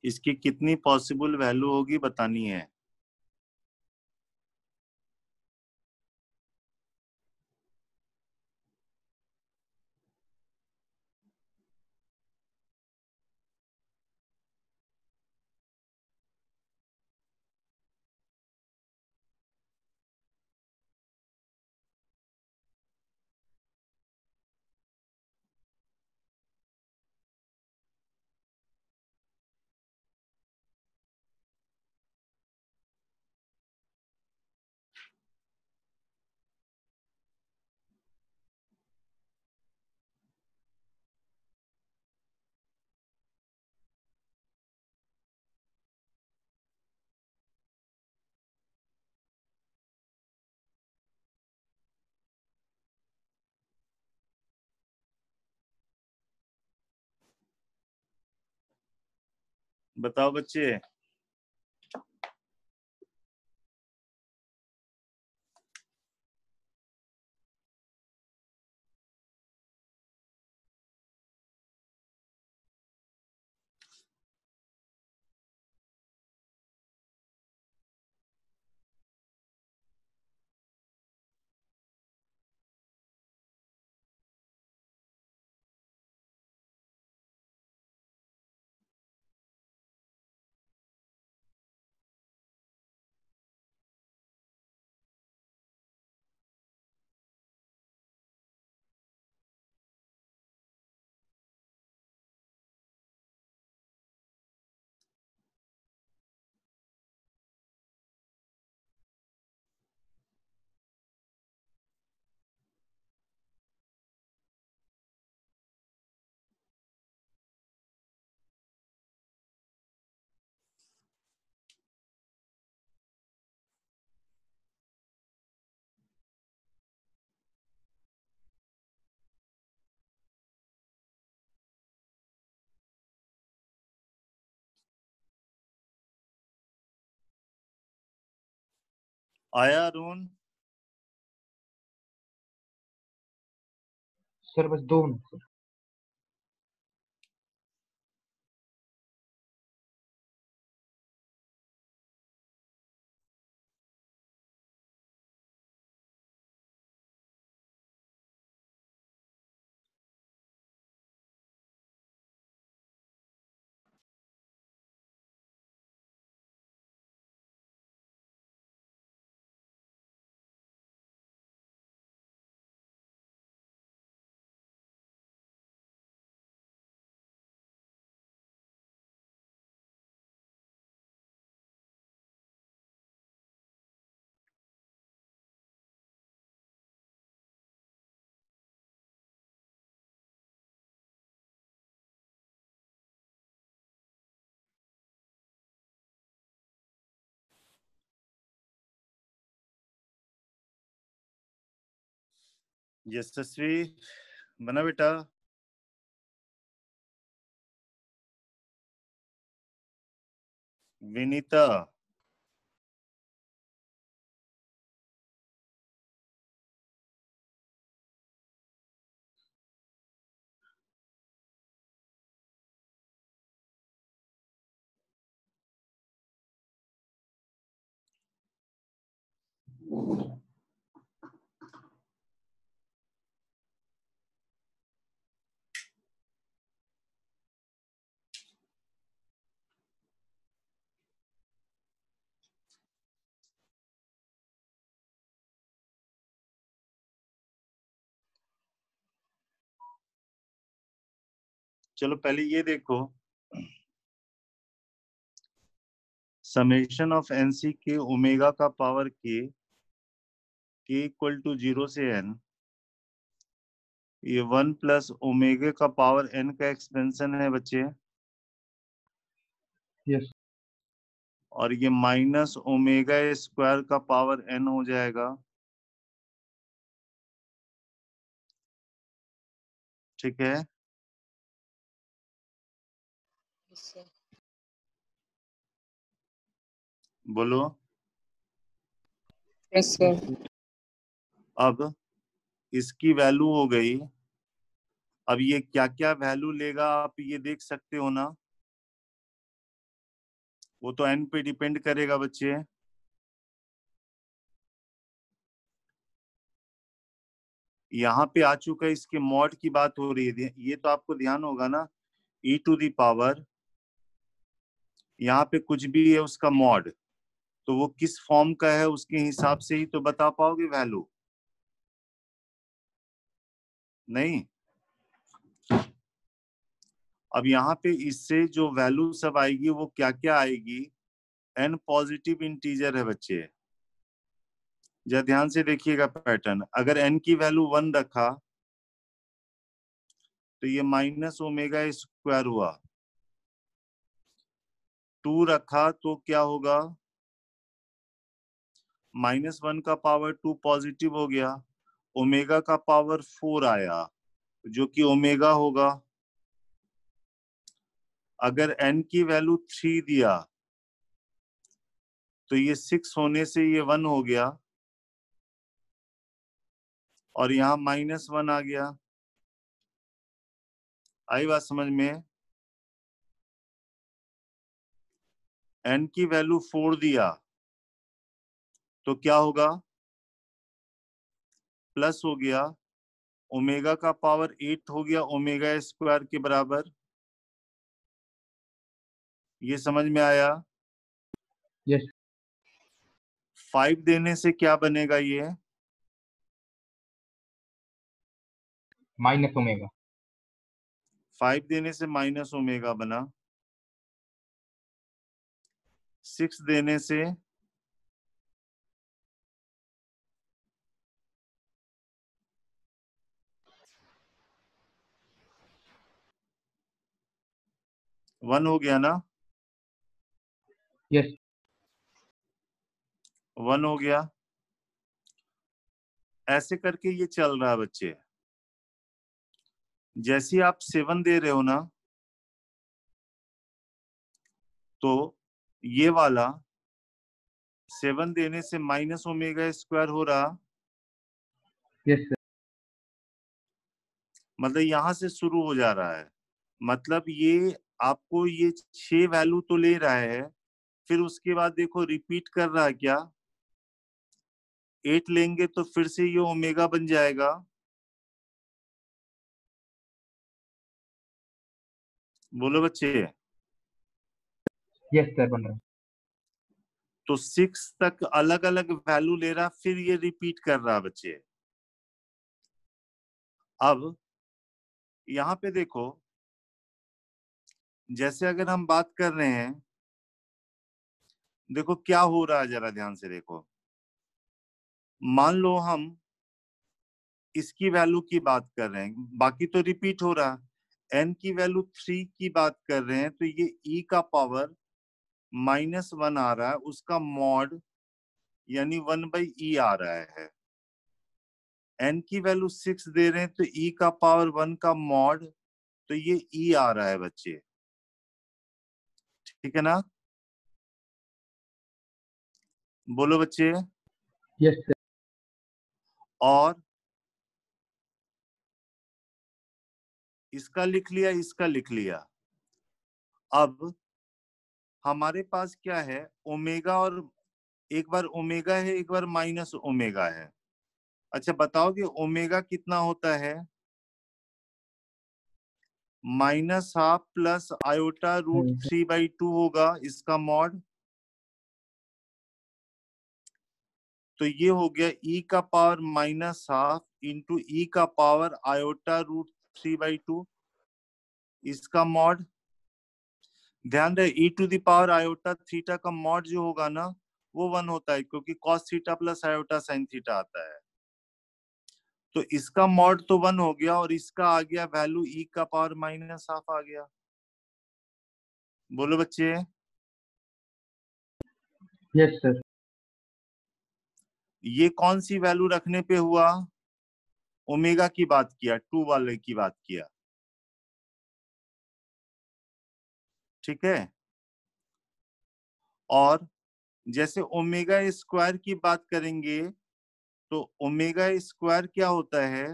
इसकी कितनी possible value होगी बतानी है। बताओ बच्चे। आया अरुण? सर बस 2 मिनट सर। यशस्वी बना बेटा? विनीता? चलो पहले ये देखो, समेशन ऑफ एनसी के ओमेगा का पावर के इक्वल टू 0 से n, ये 1 प्लस ओमेगा का पावर n का एक्सपेंशन है बच्चे। यस। और ये माइनस ओमेगा स्क्वायर का पावर n हो जाएगा। ठीक है? बोलो। Yes sir. अब इसकी वैल्यू हो गई। अब ये क्या क्या वैल्यू लेगा आप ये देख सकते हो ना। वो तो n पे डिपेंड करेगा बच्चे। यहाँ पे आ चुका है, इसके मॉड की बात हो रही है, ये तो आपको ध्यान होगा ना, e टू दी पावर, यहाँ पे कुछ भी है उसका मॉड, तो वो किस फॉर्म का है उसके हिसाब से ही तो बता पाओगे वैल्यू, नहीं? अब यहाँ पे इससे जो वैल्यू सब आएगी वो क्या क्या आएगी, n पॉजिटिव इंटीजर है बच्चे, जरा ध्यान से देखिएगा पैटर्न। अगर n की वैल्यू 1 रखा तो ये माइनस ओमेगा स्क्वायर हुआ, 2 रखा तो क्या होगा, -1 का पावर 2 पॉजिटिव हो गया, ओमेगा का पावर 4 आया जो कि ओमेगा होगा। अगर n की वैल्यू 3 दिया तो ये 6 होने से ये 1 हो गया, और यहाँ -1 आ गया। आई बात समझ में? n की वैल्यू 4 दिया तो क्या होगा, प्लस हो गया, ओमेगा का पावर 8 हो गया ओमेगा स्क्वायर के बराबर। ये समझ में आया? यस। 5 देने से क्या बनेगा ये, माइनस ओमेगा। 5 देने से माइनस ओमेगा बना, 6 देने से वन हो गया ना, यस। 1 हो गया। ऐसे करके ये चल रहा है बच्चे। जैसे आप 7 दे रहे हो ना, तो ये वाला 7 देने से माइनस ओमेगा स्क्वायर हो रहा, यस सर। मतलब यहां से शुरू हो जा रहा है, मतलब ये आपको ये 6 वैल्यू तो ले रहा है, फिर उसके बाद देखो रिपीट कर रहा है क्या, 8 लेंगे तो फिर से ये ओमेगा बन जाएगा। बोलो बच्चे। यस सर, बन रहा है। तो 6 तक अलग अलग वैल्यू ले रहा, फिर ये रिपीट कर रहा बच्चे। अब यहाँ पे देखो, जैसे अगर हम बात कर रहे हैं, देखो क्या हो रहा है, जरा ध्यान से देखो। मान लो हम इसकी वैल्यू की बात कर रहे हैं, बाकी तो रिपीट हो रहा, n की वैल्यू 3 की बात कर रहे हैं, तो ये e का पावर -1 आ रहा है, उसका मॉड यानी 1/e आ रहा है। n की वैल्यू 6 दे रहे हैं तो e का पावर 1 का मॉड, तो ये e आ रहा है बच्चे, ठीक है ना? बोलो बच्चे। Yes sir. और इसका लिख लिया, इसका लिख लिया। अब हमारे पास क्या है, ओमेगा, और एक बार ओमेगा है एक बार माइनस ओमेगा है। अच्छा बताओगे ओमेगा कितना होता है, -12 प्लस आयोटा √3/2 होगा इसका मॉड, तो ये हो गया e का पावर -12 इंटू e का पावर आयोटा √3/2 इसका मॉड। ध्यान रहे e to the power iota theta का मॉड जो होगा ना वो 1 होता है, क्योंकि cos theta plus iota sin theta आता है। तो इसका मॉड तो 1 हो गया, और इसका आ गया वैल्यू e का पावर -12 आ गया। बोलो बच्चे। Yes sir. ये कौन सी वैल्यू रखने पे हुआ, ओमेगा की बात किया, 2 वाले की बात किया, ठीक है? और जैसे ओमेगा स्क्वायर की बात करेंगे, तो ओमेगा स्क्वायर क्या होता है,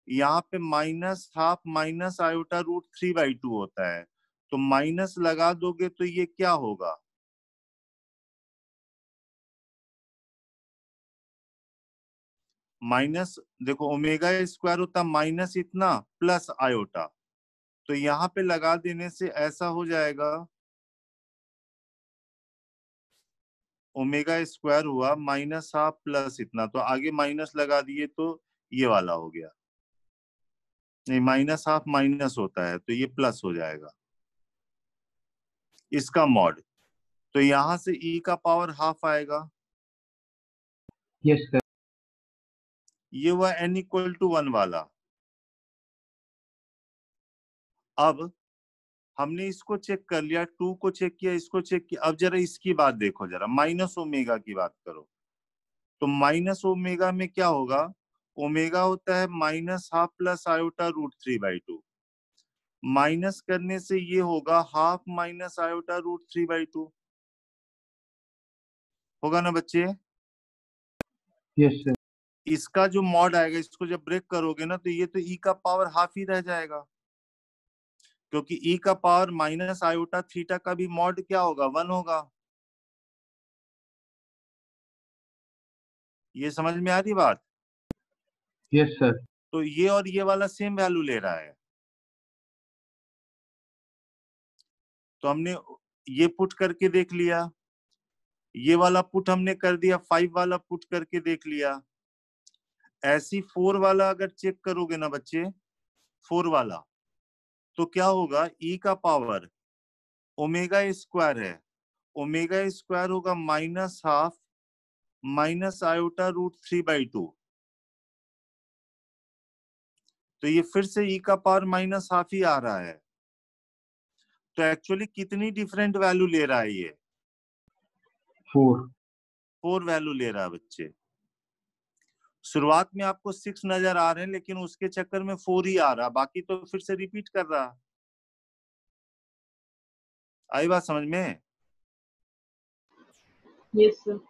यहाँ पे -12 माइनस आयोटा √3/2 होता है, तो माइनस लगा दोगे तो ये क्या होगा, माइनस, देखो ओमेगा स्क्वायर होता माइनस इतना प्लस आयोटा, तो यहाँ पे लगा देने से ऐसा हो जाएगा, ओमेगा स्क्वायर हुआ माइनस हाफ प्लस इतना, तो आगे माइनस लगा दिए तो ये वाला हो गया, नहीं माइनस हाफ माइनस होता है तो ये प्लस हो जाएगा इसका मॉड, तो यहां से e का पावर हाफ आएगा, यस सर। ये हुआ n इक्वल टू 1 वाला। अब हमने इसको चेक कर लिया, 2 को चेक किया, इसको चेक किया, अब जरा इसकी बात देखो, जरा माइनस ओमेगा की बात करो, तो माइनस ओमेगा में क्या होगा, ओमेगा होता है minus half plus iota root 3/2, minus करने से ये होगा हाफ माइनस आयोटा रूट 3/2, होगा ना बच्चे? Yes sir. इसका जो मॉड आएगा, इसको जब ब्रेक करोगे ना, तो ये तो e का पावर हाफ ही रह जाएगा, क्योंकि e का पावर माइनस आयोटा थीटा का भी मॉड क्या होगा, 1 होगा। ये समझ में आ रही बात? Yes sir. तो ये और ये वाला सेम वैल्यू ले रहा है, तो हमने ये पुट करके देख लिया, ये वाला पुट हमने कर दिया, 5 वाला पुट करके देख लिया, ऐसी 4 वाला अगर चेक करोगे ना बच्चे, 4 वाला, तो क्या होगा, e का पावर ओमेगा स्क्वायर है, ओमेगा स्क्वायर होगा minus half minus iota root 3/2, तो ये फिर से e का पावर माइनस हाफ ही आ रहा है, तो एक्चुअली कितनी डिफरेंट वैल्यू ले रहा है ये, 4 वैल्यू ले रहा है बच्चे। शुरुआत में आपको 6 नजर आ रहे हैं, लेकिन उसके चक्कर में 4 ही आ रहा, बाकी तो फिर से रिपीट कर रहा। आई बात समझ में? Yes sir.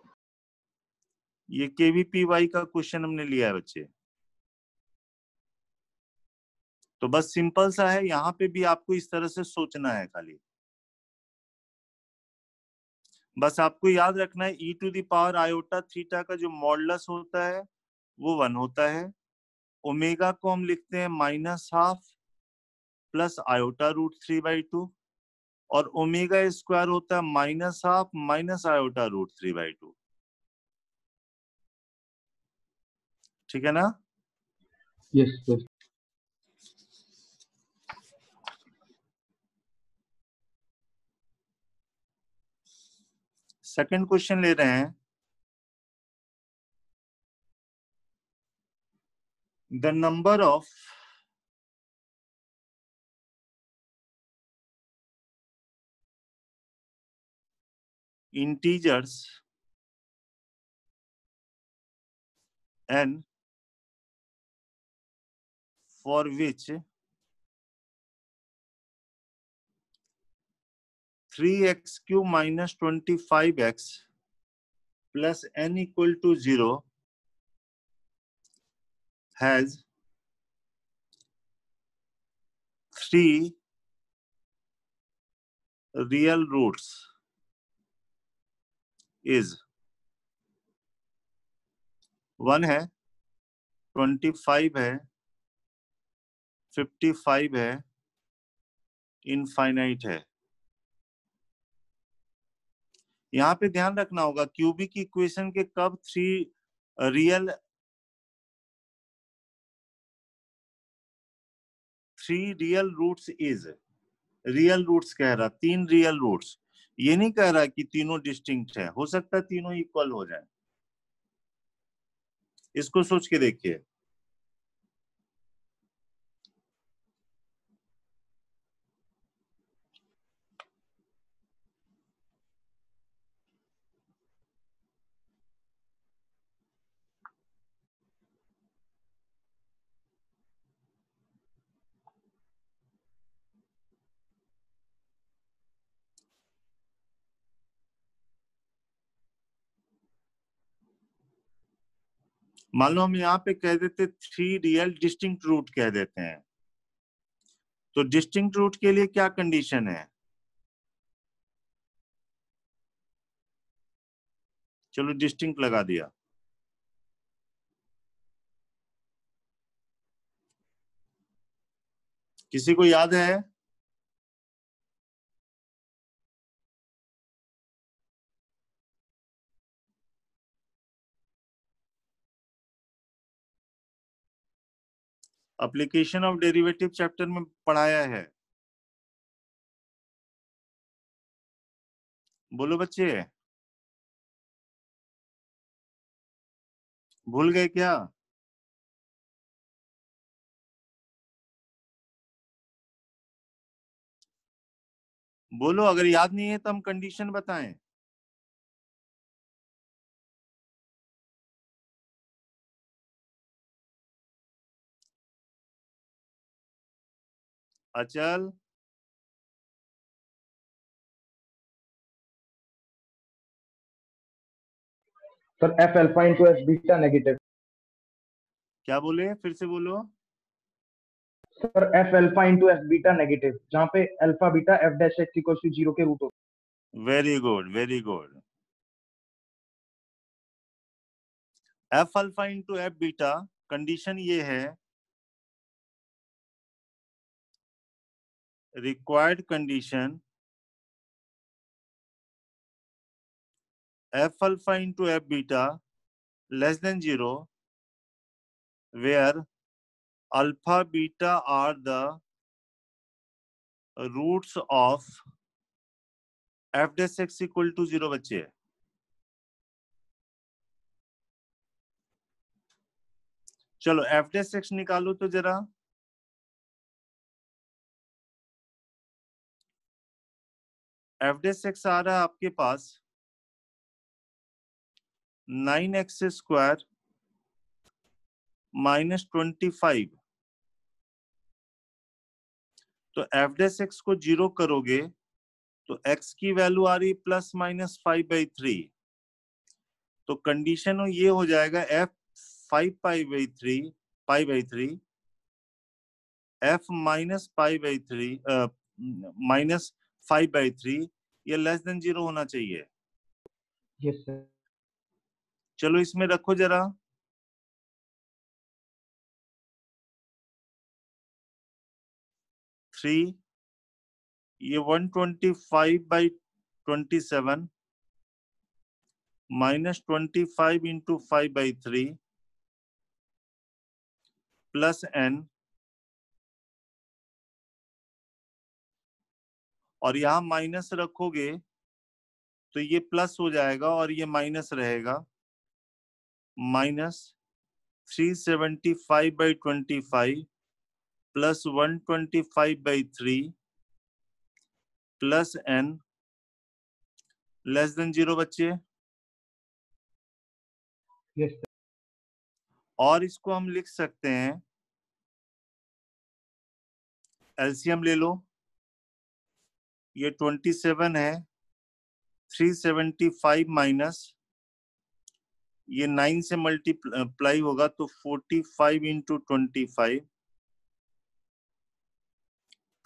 ये केवीपीवाई का क्वेश्चन हमने लिया है बच्चे, तो बस सिंपल सा है, यहाँ पे भी आपको इस तरह से सोचना है खाली, बस आपको याद रखना है e to the power iota theta का जो मॉडुलस होता है वो 1 होता है, ओमेगा को हम लिखते हैं minus half plus iota root 3/2, और ओमेगा स्क्वायर होता है minus half minus iota root 3/2, ठीक है ना? Yes sir. सेकंड क्वेश्चन ले रहे हैं, the number of integers n for which 3x cube minus 25x plus n equal to 0 has 3 real roots is 1 है, 25 है, 55 है, इनफाइनाइट है। यहाँ पे ध्यान रखना होगा, क्यूबिक इक्वेशन के कब 3 real roots is, real roots कह रहा, 3 रियल रूट्स, ये नहीं कह रहा कि तीनों डिस्टिंक्ट है, हो सकता है तीनों इक्वल हो जाए, इसको सोच के देखिए। मान लो हम यहाँ पे कह देते 3 रियल डिस्टिंक्ट रूट कह देते हैं, तो डिस्टिंक्ट रूट के लिए क्या कंडीशन है, चलो डिस्टिंक्ट लगा दिया, किसी को याद है? एप्लीकेशन ऑफ डेरिवेटिव चैप्टर में पढ़ाया है। बोलो बच्चे, भूल गए क्या? बोलो, अगर याद नहीं है तो हम कंडीशन बताएं। अचल, sir F alpha into F beta negative. क्या बोले? फिर से बोलो। Sir F alpha into F beta negative, जहाँ पे alpha beta F dash X equal to 0 के रूट होते हैं। Very good, very good. F alpha into F beta, condition ये है, required condition F alpha into F beta less than 0 where alpha beta are the roots of f dash x equal to 0। बच्चे, चलो f dash x निकालो तो जरा। f dash x आ रहा है आपके पास 9x² माइनस 25। तो f dash x को 0 करोगे तो x की वैल्यू आ रही प्लस माइनस 5/3। तो कंडीशन ये हो जाएगा f 5/3 f माइनस 5/3 ये लेस देन 0 होना चाहिए। Yes sir. चलो इसमें रखो जरा। थ्री, ये 125/27 माइनस 25 इंटू 5/3 प्लस n, और यहां माइनस रखोगे तो ये प्लस हो जाएगा और ये माइनस रहेगा। Minus 375/25 plus 125/3 plus n less than 0। बच्चे, यस सर। और इसको हम लिख सकते हैं, एलसीएम ले लो। ये 27 है, 375 माइनस ये 9 से मल्टीप्लाई होगा तो 45 इंटू 25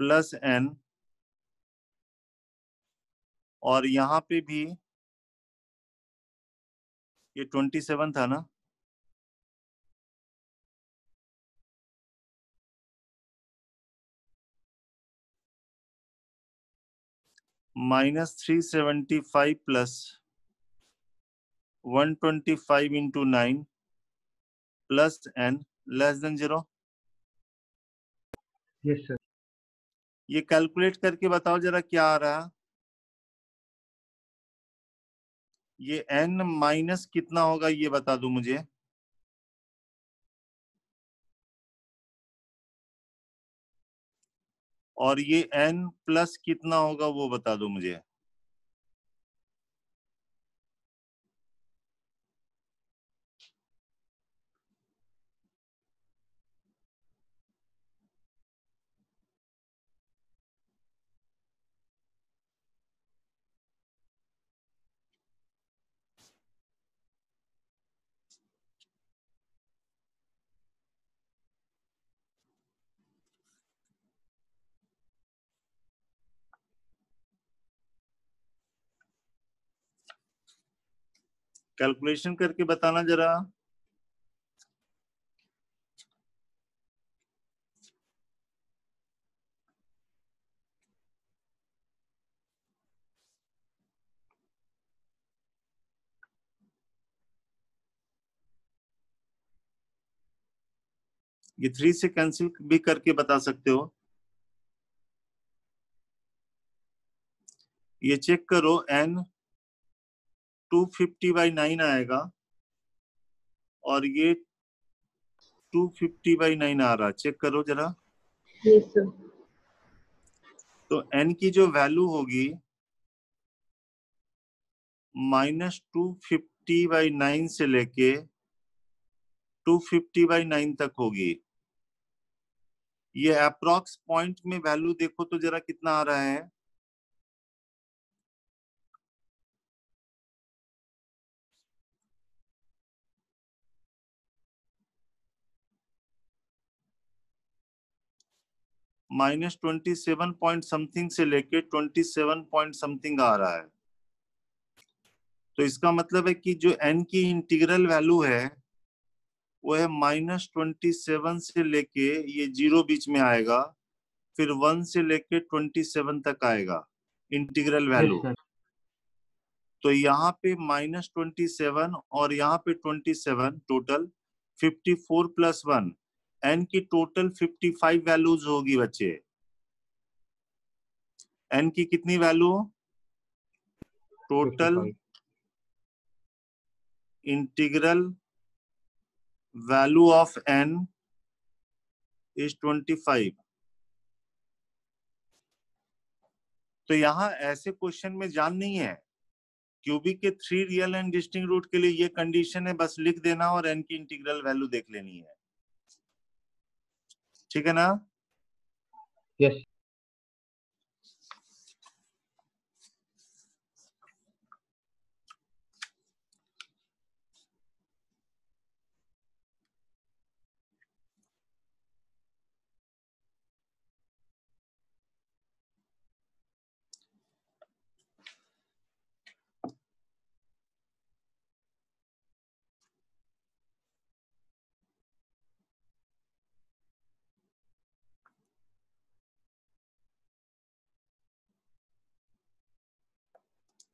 प्लस n, और यहाँ पे भी ये 27 था ना, minus 375 plus 125 into 9 plus n less than 0। Yes sir. ये कैलकुलेट करके बताओ जरा क्या आ रहा। ये n माइनस कितना होगा ये बता दो मुझे। और ये n प्लस कितना होगा वो बता दो मुझे। कैलकुलेशन करके बताना जरा। ये 3 से कैंसिल भी करके बता सकते हो। ये चेक करो, n 250/9 आएगा और ये 250/9 आ रहा, चेक करो जरा। Yes sir. तो n की जो वैल्यू होगी -250/9 से लेके 250/9 तक होगी। ये अप्रॉक्स पॉइंट में वैल्यू देखो तो जरा कितना आ रहा है। -27 पॉइंट समथिंग से लेके 27 पॉइंट समथिंग आ रहा है। तो इसका मतलब है कि जो n की इंटीग्रल वैल्यू है वो है -27 से लेके ये 0 बीच में आएगा, फिर 1 से लेके 27 तक आएगा इंटीग्रल वैल्यू। तो यहाँ पे -27 और यहाँ पे 27, टोटल 54 + 1, n की टोटल 55 वैल्यूज होगी बच्चे। n की कितनी value? Total integral value of n is 25। तो यहाँ ऐसे क्वेश्चन में जान नहीं है, क्यूबिक के 3 रियल एंड डिस्टिंक्ट रूट के लिए ये कंडीशन है, बस लिख देना और n की इंटीग्रल वैल्यू देख लेनी है। ठीक है ना? यस।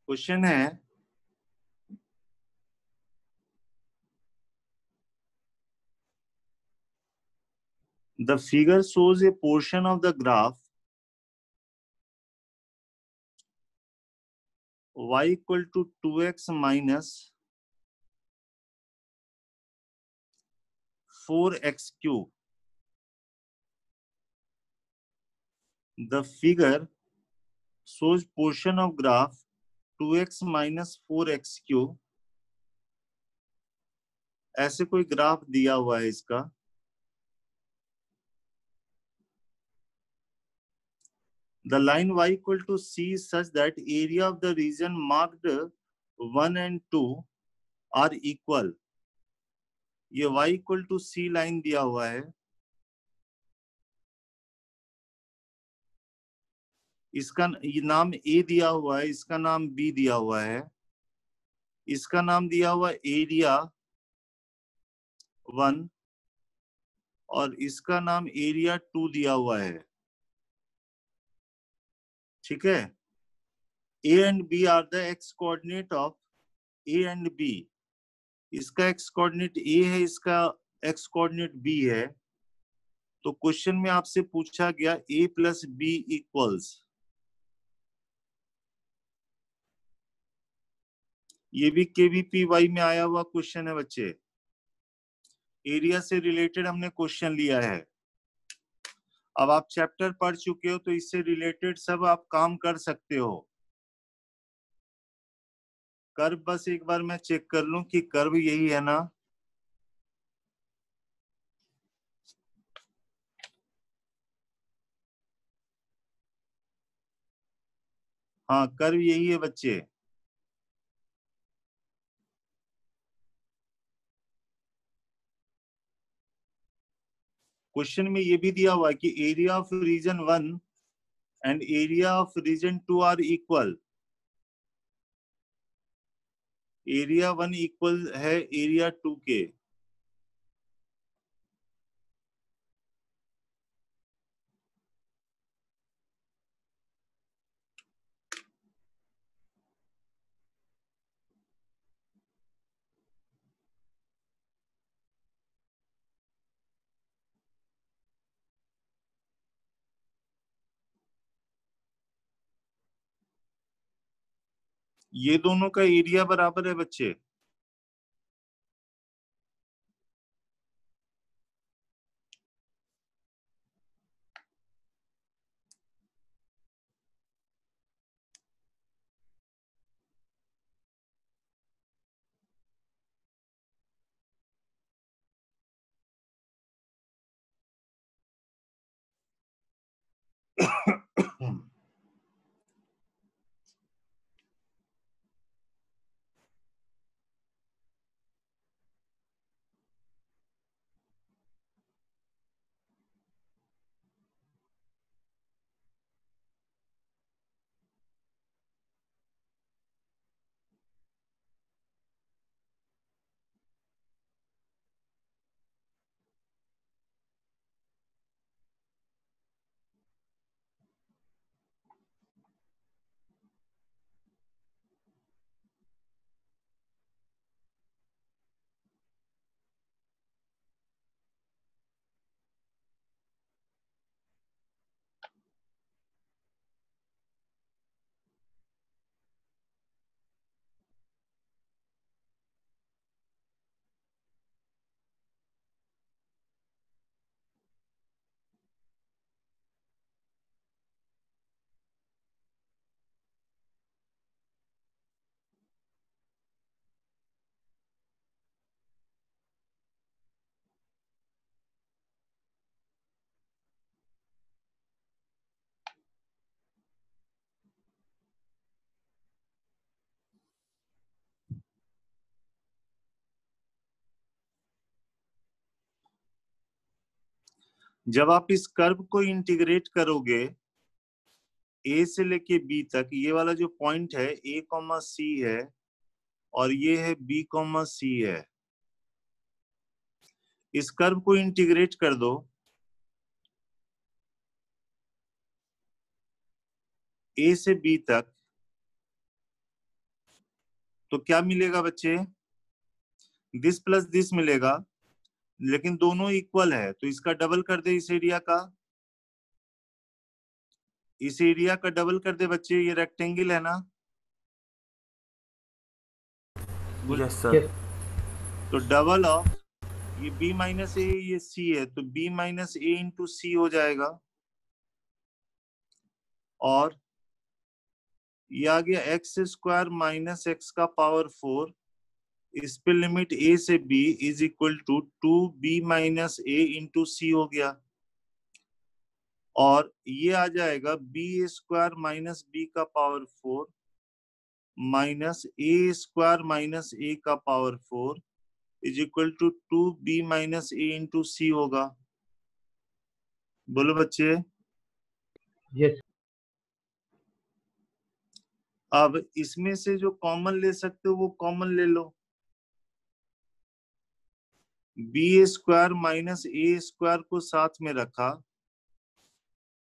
क्वेश्चन है, the figure shows a portion of the graph y equal to 2x minus 4x cube. The figure shows portion of graph 2x minus 4x cube. ऐसे कोई ग्राफ दिया हुआ है इसका। The line y equal to c is such that area of the region marked 1 and 2 are equal. ये y equal to c line दिया हुआ है। इसका नाम A दिया हुआ है, इसका नाम B दिया हुआ है, इसका नाम दिया हुआ एरिया 1 और इसका नाम एरिया 2 दिया हुआ है। ठीक है? A and B are the x coordinate of A and B. इसका x कोऑर्डिनेट A है, इसका x कोऑर्डिनेट B है। तो क्वेश्चन में आपसे पूछा गया A + B इक्वल्स, ये भी KVPY में आया हुआ क्वेश्चन है बच्चे। एरिया से रिलेटेड हमने क्वेश्चन लिया है। अब आप चैप्टर पढ़ चुके हो तो इससे रिलेटेड सब आप काम कर सकते हो। कर्व बस एक बार मैं चेक कर लूं कि कर्व यही है ना। हाँ, कर्व यही है बच्चे। क्वेश्चन में ये भी दिया हुआ है कि area of region 1 and area of region 2 are equal. Area 1 equal है एरिया 2 के। ये दोनों का एरिया बराबर है बच्चे। जब आप इस कर्व को इंटीग्रेट करोगे ए से लेके बी तक, ये वाला जो पॉइंट है ए कॉमा सी है और ये है बी कॉमा सी है, इस कर्व को इंटीग्रेट कर दो ए से बी तक, तो क्या मिलेगा बच्चे? दिस प्लस दिस मिलेगा, लेकिन दोनों इक्वल है तो इसका डबल कर दे इस एरिया का, इस एरिया का डबल कर दे बच्चे, ये रेक्टेंगल है ना। Yes sir. तो डबल ऑफ ये b माइनस ए, ये c है तो b माइनस ए इंटू सी हो जाएगा, और ये आ गया एक्स स्क्वायर माइनस एक्स का पावर 4, इस पे लिमिट a से b is equal to 2b minus A into c हो गया, और ये आ जाएगा b स्क्वायर माइनस b का power 4 minus a square minus a का power 4 is equal to 2b minus A into c होगा। बोलो बच्चे। यस अब इसमें से जो कॉमन ले सकते हो वो कॉमन ले लो, B square minus a square को साथ में रखा,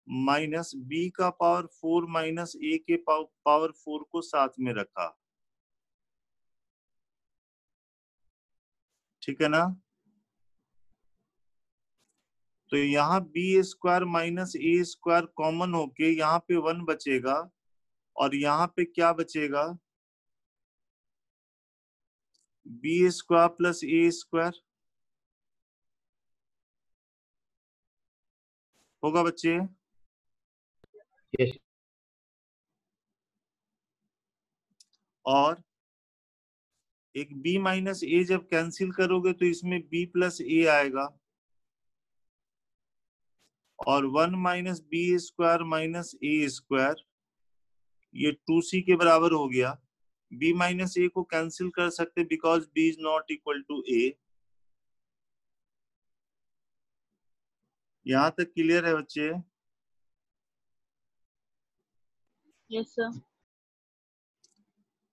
माइनस बी का पावर 4 माइनस ए के पावर 4 को साथ में रखा, ठीक है ना। तो यहाँ B square minus a square common होके यहाँ पे 1 बचेगा, और यहाँ पे क्या बचेगा? बी स्क्वायर प्लस ए स्क्वायर होगा बच्चे। यस और एक b माइनस ए जब कैंसिल करोगे तो इसमें b प्लस ए आएगा, और 1 minus B square minus a square ये 2c के बराबर हो गया। b माइनस ए को कैंसिल कर सकते because b is not equal to a। यहां तक क्लियर है बच्चे? Yes sir.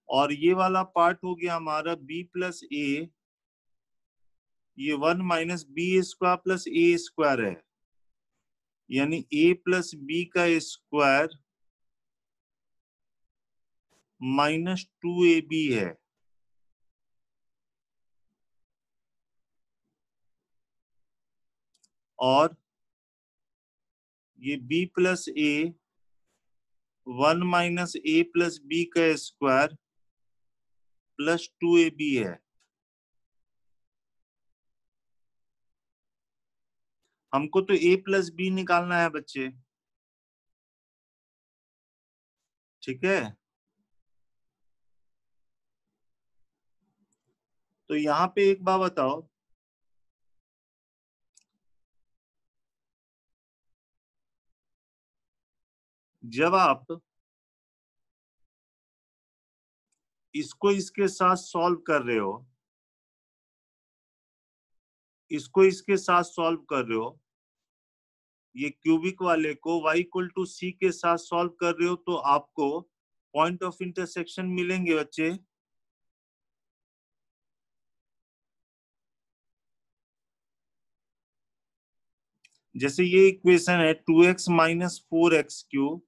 और ये वाला पार्ट हो गया हमारा b प्लस ए, ये 1 माइनस बी स्क्वायर प्लस ए स्क्वायर है, यानी a प्लस बी का स्क्वायर माइनस 2ab है, और ये b प्लस ए 1 माइनस ए प्लस बी का स्क्वायर प्लस 2ab है। हमको तो a प्लस बी निकालना है बच्चे, ठीक है। तो यहाँ पे एक बात बताओ, जब आप इसको इसके साथ सॉल्व कर रहे हो, इसको इसके साथ सॉल्व कर रहे हो, ये क्यूबिक वाले को y इक्वल टू सी के साथ सॉल्व कर रहे हो, तो आपको पॉइंट ऑफ इंटरसेक्शन मिलेंगे बच्चे। जैसे ये इक्वेशन है 2x माइनस 4x क्यूब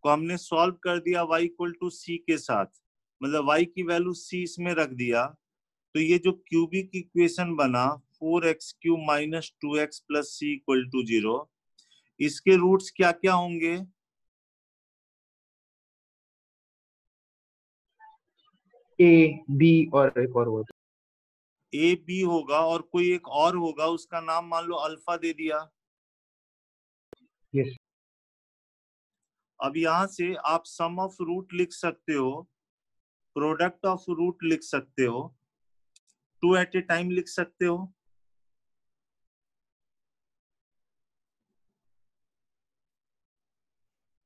को हमने सॉल्व कर दिया y इक्वल टू सी के साथ, मतलब y की वैल्यू c इसमें रख दिया, तो ये जो क्यूबिक इक्वेशन बना 4x cube minus 2x plus C equal to 0, इसके रूट्स क्या क्या होंगे? ए बी और एक और होगा, ए बी होगा और कोई एक और होगा, उसका नाम मान लो अल्फा दे दिया। यस अब यहां से आप सम ऑफ रूट लिख सकते हो, प्रोडक्ट ऑफ रूट लिख सकते हो, टू एट ए टाइम लिख सकते हो।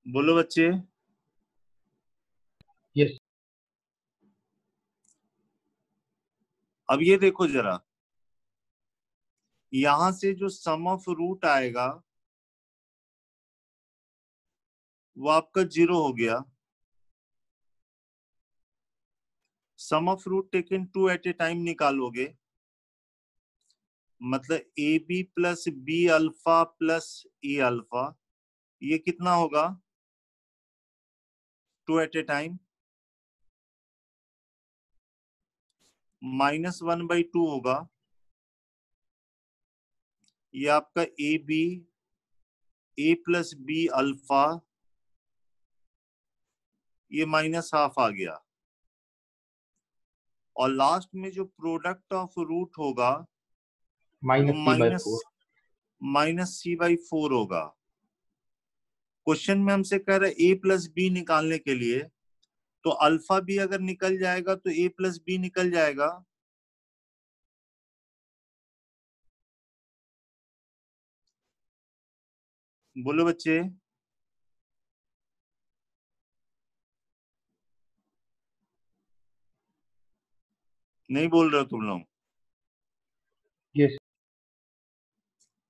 बोलो बच्चे। यस अब ये देखो जरा, यहां से जो सम ऑफ रूट आएगा वो आपका 0 हो गया। Sum of root taken two at a time निकालोगे, मतलब a b plus B alpha plus a alpha, ये कितना होगा टू एट ए टाइम? -1/2 होगा। ये आपका A B A plus B alpha, ये -½ आ गया। और लास्ट में जो प्रोडक्ट ऑफ रूट होगा वो -c/4 -c/4 होगा। क्वेश्चन में हमसे कह रहा है a प्लस बी निकालने के लिए, तो अल्फा भी अगर निकल जाएगा तो a प्लस बी निकल जाएगा। बोलो बच्चे। नहीं बोल रहे हो तुम लोग? यस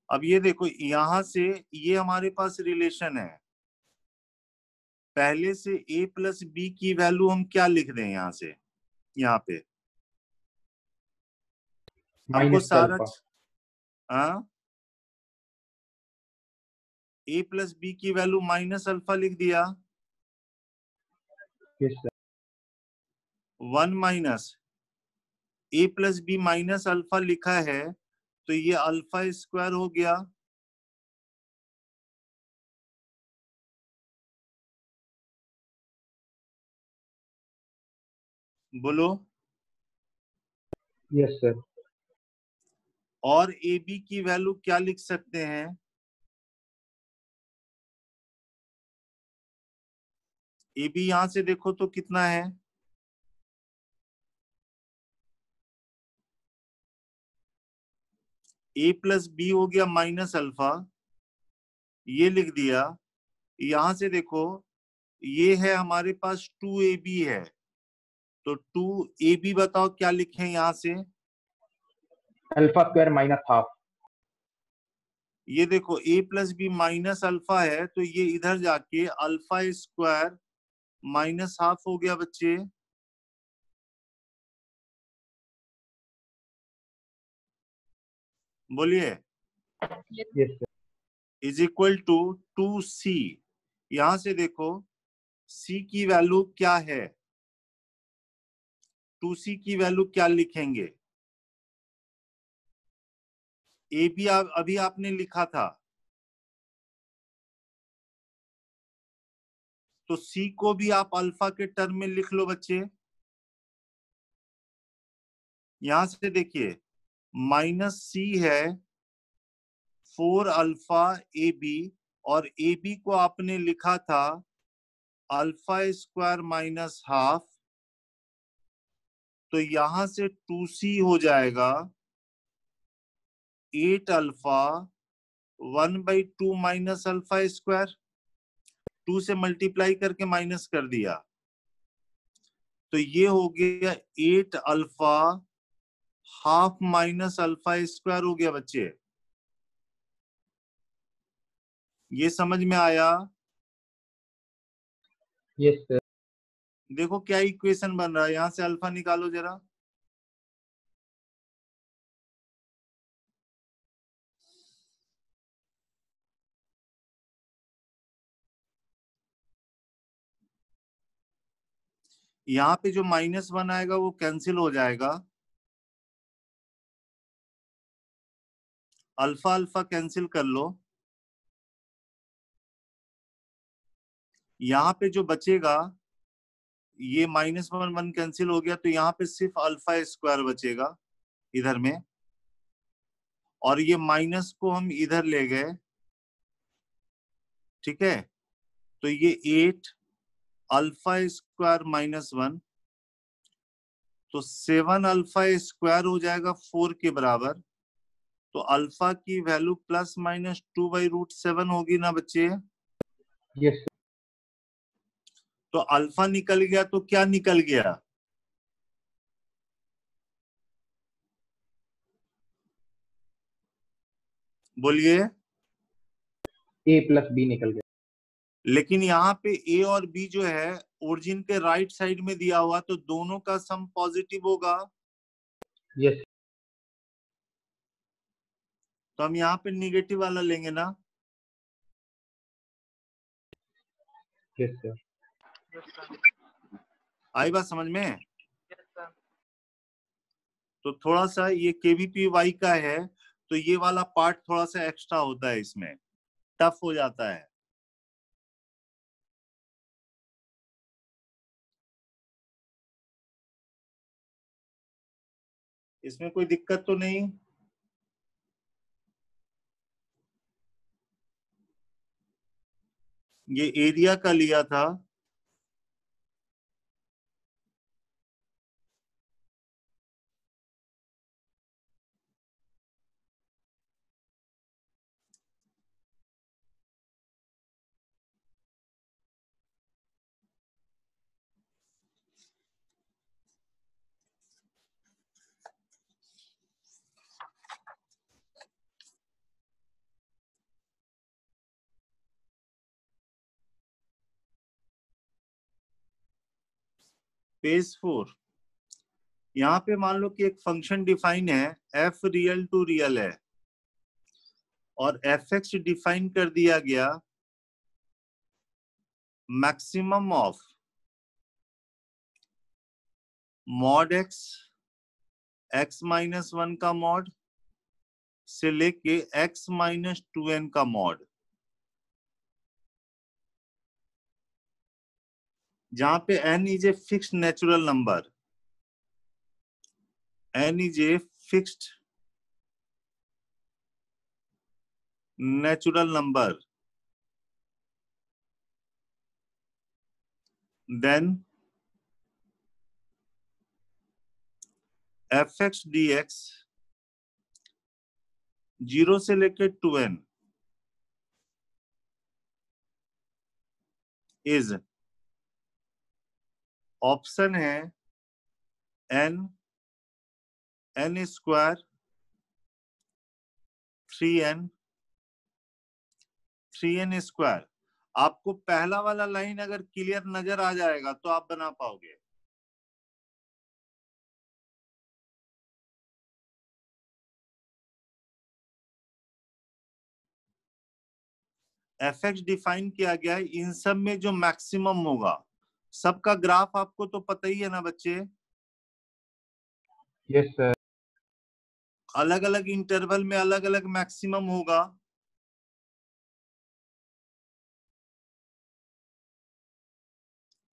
अब ये देखो, यहां से ये हमारे पास रिलेशन है, पहले से a प्लस बी की वैल्यू हम क्या लिख दें यहां से, यहाँ पे हमको सारा -α हाँ, a प्लस बी की वैल्यू माइनस अल्फा लिख दिया, yes sir 1 minus a plus B minus alpha लिखा है, तो ये अल्फा स्क्वायर हो गया। बोलो। यस सर और ए बी की वैल्यू क्या लिख सकते हैं? ए बी यहां से देखो तो कितना है, a प्लस बी हो गया माइनस अल्फा, ये लिख दिया। यहां से देखो, ये है हमारे पास 2ab है, तो 2ab बताओ क्या लिखें यहां से? α² -½ ये देखो a plus B minus alpha है, तो ये इधर जाके अल्फा स्क्वायर -½ हो गया बच्चे। बोलिए। Yes sir is equal to 2c। यहां से देखो c की वैल्यू क्या है, 2c की वैल्यू क्या लिखेंगे? ए बी अभी आपने लिखा था, तो c को भी आप अल्फा के टर्म में लिख लो बच्चे। यहां से देखिए -c है 4 अल्फा ए बी, और ए बी को आपने लिखा था अल्फा स्क्वायर माइनस हाफ, तो यहां से 2c हो जाएगा 8 अल्फा 1/2 माइनस अल्फा स्क्वायर, 2 से मल्टीप्लाई करके माइनस कर दिया, तो ये हो गया 8 alpha half minus alpha square हो गया बच्चे। ये समझ में आया? Yes sir. देखो क्या इक्वेशन बन रहा है, यहां से अल्फा निकालो जरा। यहाँ पे जो -1 आएगा वो कैंसिल हो जाएगा, अल्फा अल्फा कैंसिल कर लो, यहाँ पे जो बचेगा ये -1 कैंसिल हो गया, तो यहाँ पे सिर्फ अल्फा स्क्वायर बचेगा इधर में, और ये माइनस को हम इधर ले गए, ठीक है, तो ये 8 अल्फा स्क्वायर -1, तो 7 अल्फा स्क्वायर हो जाएगा 4 के बराबर, तो अल्फा की वैल्यू +-2/√7 होगी ना बच्चे? यस तो अल्फा निकल गया, तो क्या निकल गया? बोलिए। a+b निकल गया। लेकिन यहाँ पे ए और बी जो है ओरिजिन के राइट साइड में दिया हुआ, तो दोनों का सम पॉजिटिव होगा, यस तो हम यहाँ पे निगेटिव वाला लेंगे ना। Yes sir. आई बात समझ में? तो थोड़ा सा ये KVPY का है, तो ये वाला पार्ट थोड़ा सा एक्स्ट्रा होता है, इसमें टफ हो जाता है। इसमें कोई दिक्कत तो नहीं? ये एरिया का लिया था, पेज 4। यहाँ पे मान लो कि एक फंक्शन डिफाइन है, f रियल टू रियल है, और fx डिफाइन कर दिया गया मैक्सिमम ऑफ मॉड x-1 का मॉड से लेके x-2n का मॉड, जहां पे n is a fixed natural number, n is a fixed natural number, then fx dx 0 से लेके 2n इज, ऑप्शन है n स्क्वायर 3n स्क्वायर। आपको पहला वाला लाइन अगर क्लियर नजर आ जाएगा तो आप बना पाओगे। fx डिफाइन किया गया है, इन सब में जो मैक्सिमम होगा, सबका ग्राफ आपको तो पता ही है ना बच्चे, यस सर। अलग अलग इंटरवल में अलग अलग मैक्सिमम होगा।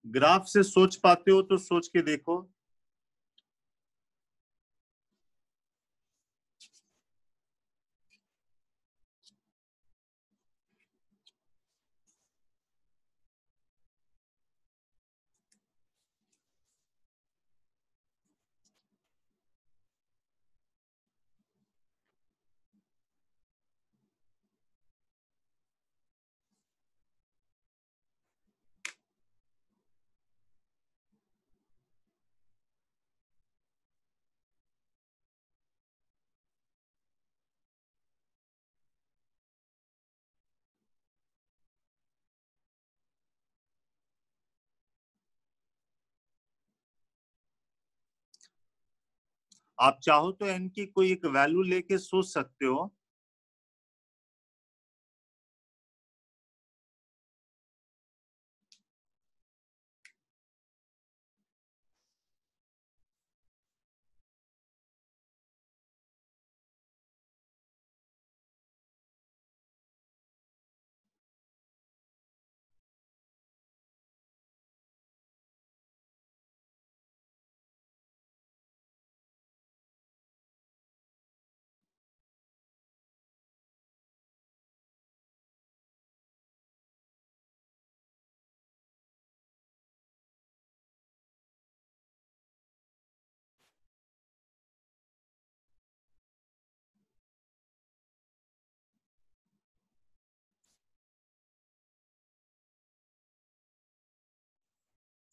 ग्राफ से सोच पाते हो तो सोच के देखो। आप चाहो तो n की कोई एक वैल्यू लेके सोच सकते हो।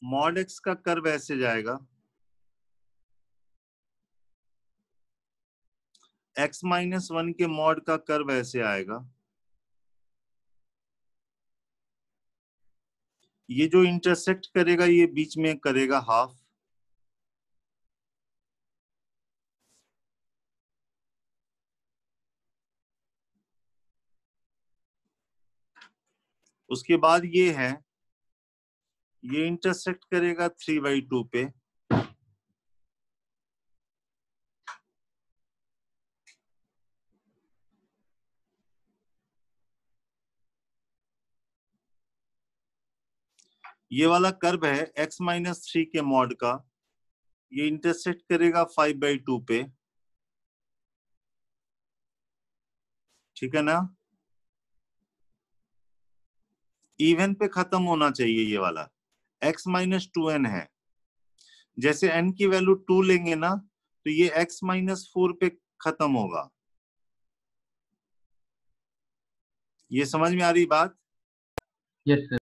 मॉड x का कर्व ऐसे जाएगा, x-1 के मॉड का कर्व ऐसे आएगा। ये जो इंटरसेक्ट करेगा ये बीच में करेगा हाफ। उसके बाद ये है, ये इंटरसेक्ट करेगा 3/2 पे। ये वाला कर्व है x-3 के मॉड का, ये इंटरसेक्ट करेगा 5/2 पे। ठीक है ना? इवन पे खत्म होना चाहिए ये वाला, x-2n है। जैसे n की वैल्यू 2 लेंगे ना तो ये x-4 पे खत्म होगा। ये समझ में आ रही बात? Yes sir.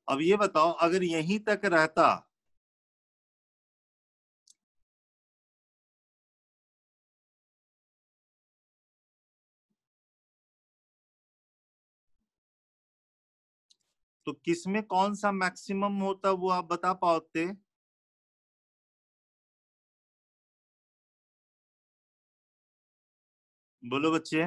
अब ये बताओ अगर यहीं तक रहता तो किसमें कौन सा मैक्सिमम होता वो आप बता पाते? बोलो बच्चे।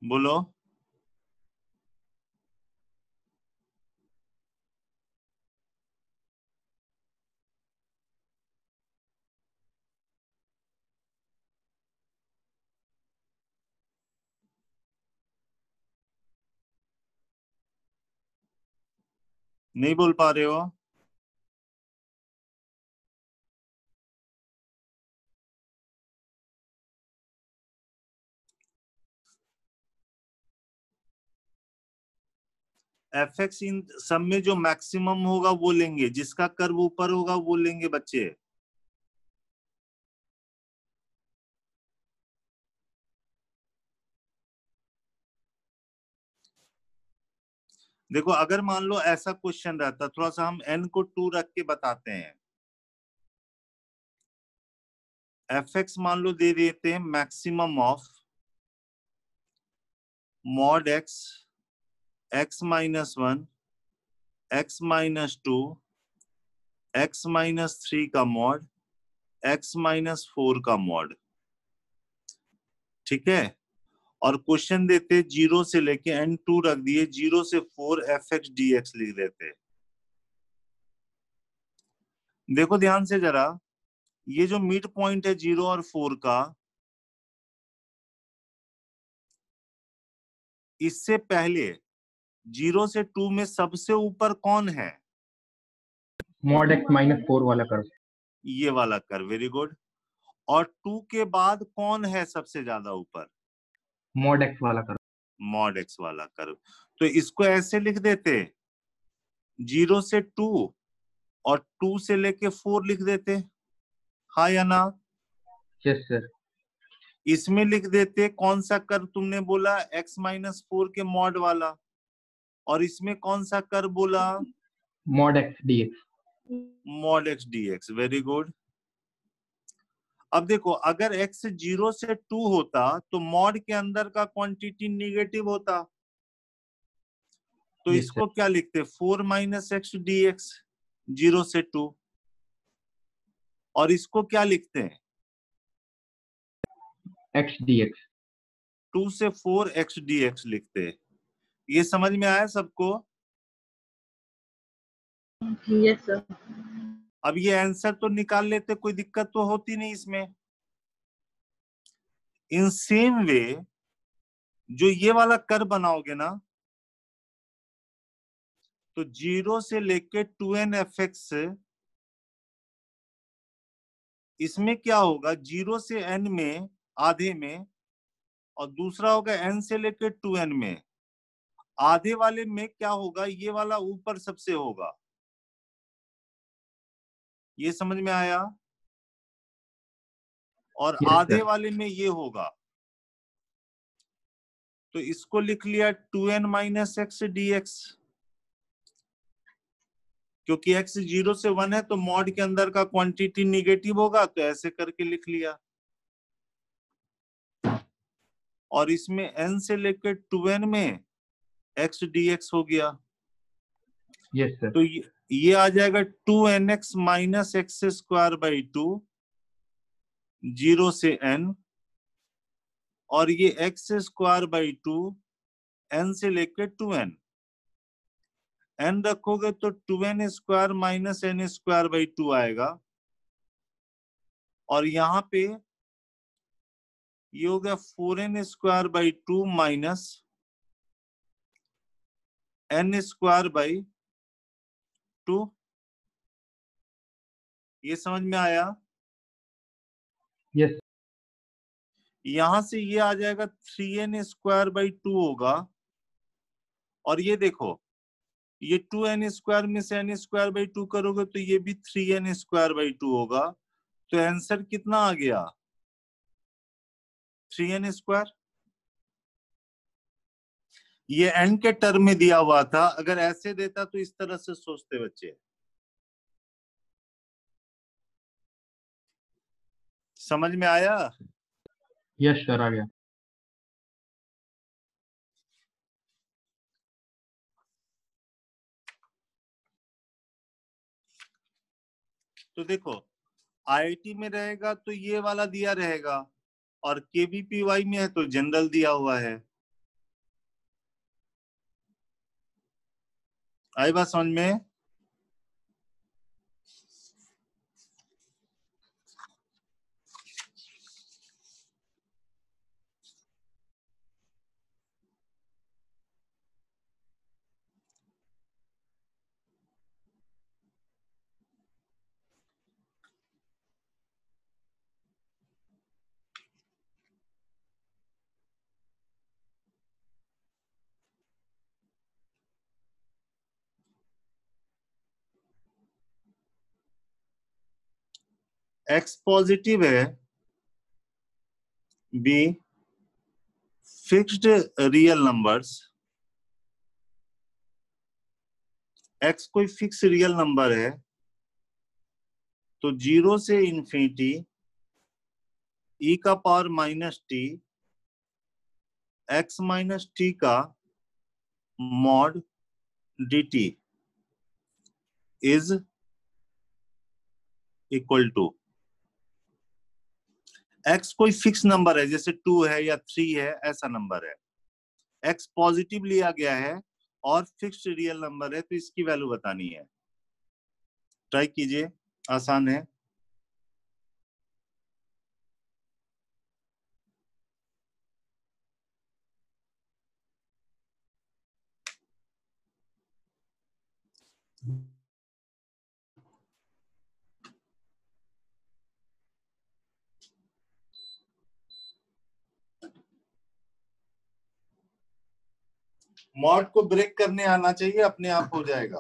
बोलो। नहीं बोल पा रहे हो? fx इन सब में जो मैक्सिमम होगा वो लेंगे, जिसका कर्व ऊपर होगा वो लेंगे बच्चे। देखो अगर मान लो ऐसा क्वेश्चन रहता, थोड़ा सा हम n को 2 रख के बताते हैं। fx मान लो दे देते हैं maximum of mod x, x-1, x-2, x-3 का मॉड, x-4 का मॉड। ठीक है? और क्वेश्चन देते 0 से लेके n2 रख दिए, 0 से 4 fx dx लिख देते। देखो ध्यान से जरा, ये जो मिड पॉइंट है 0 और 4 का, इससे पहले 0 से 2 में सबसे ऊपर कौन है? मॉड x-4 वाला कर्व। ये वाला कर्व, वेरी गुड। और 2 के बाद कौन है सबसे ज्यादा ऊपर? मॉड x वाला कर्व। मॉड x वाला कर्व। तो इसको ऐसे लिख देते, 0 से 2 और 2 से लेके 4 लिख देते, हाँ या ना? Yes sir. इसमें लिख देते कौन सा कर्व तुमने बोला, x-4 के मॉड वाला, और इसमें कौन सा कर्व बोला? Mod x D x. Mod x dx। Very good. अब देखो, अगर x 0 से 2 होता तो मॉड के अंदर का क्वांटिटी निगेटिव होता, तो Yes, इसको क्या लिखते? 4 - x dx 0 से 2। और इसको क्या लिखते हैं? X D x. 2 से 4 x dx लिखते हैं। ये समझ में आया सबको? Yes, sir. अब ये आंसर तो निकाल लेते, कोई दिक्कत तो होती नहीं इसमें। इन सेम वे जो ये वाला कर्व बनाओगे ना, तो 0 से लेके 2n fx, इसमें क्या होगा? 0 से n में आधे में, और दूसरा होगा n से लेके 2n में। आधे वाले में क्या होगा? ये वाला ऊपर सबसे होगा। ये समझ में आया? और Yes, आधे sir. वाले में ये होगा। तो इसको लिख लिया 2n - x dx, क्योंकि x 0 से 1 है तो मॉड के अंदर का क्वांटिटी निगेटिव होगा, तो ऐसे करके लिख लिया। और इसमें n से लेकर 2n में x dx हो गया। Yes, sir. तो ये आ जाएगा 2nx - x² / 2, 0 से n, और ये x² / 2 n से लेकर 2n। n रखोगे तो 2n² - n² / 2 आएगा, और यहाँ पे ये हो गया 4n² / 2 माइनस n² / 2। ये समझ में आया? Yes. यहां से ये आ जाएगा 3n² / 2 होगा, और ये देखो, ये 2n² में से n² / 2 करोगे तो ये भी 3n² / 2 होगा। तो आंसर कितना आ गया? 3n²। ये n के टर्म में दिया हुआ था, अगर ऐसे देता तो इस तरह से सोचते बच्चे। समझ में आया? Yes, sir. आ गया। तो देखो, आईआईटी में रहेगा तो ये वाला दिया रहेगा, और केवीपीवाई में है तो जनरल दिया हुआ है। आई बात समझ में? एक्स पॉजिटिव है, B fixed real numbers, X कोई फिक्स रियल नंबर है, तो 0 से इंफिनिटी e⁻t x - t का mod dt is equal to, x कोई फिक्स नंबर है, जैसे 2 है या 3 है, ऐसा नंबर है। x पॉजिटिव लिया गया है और फिक्स्ड रियल नंबर है, तो इसकी वैल्यू बतानी है। ट्राई कीजिए, आसान है। मॉड को ब्रेक करने आना चाहिए, अपने आप हो जाएगा।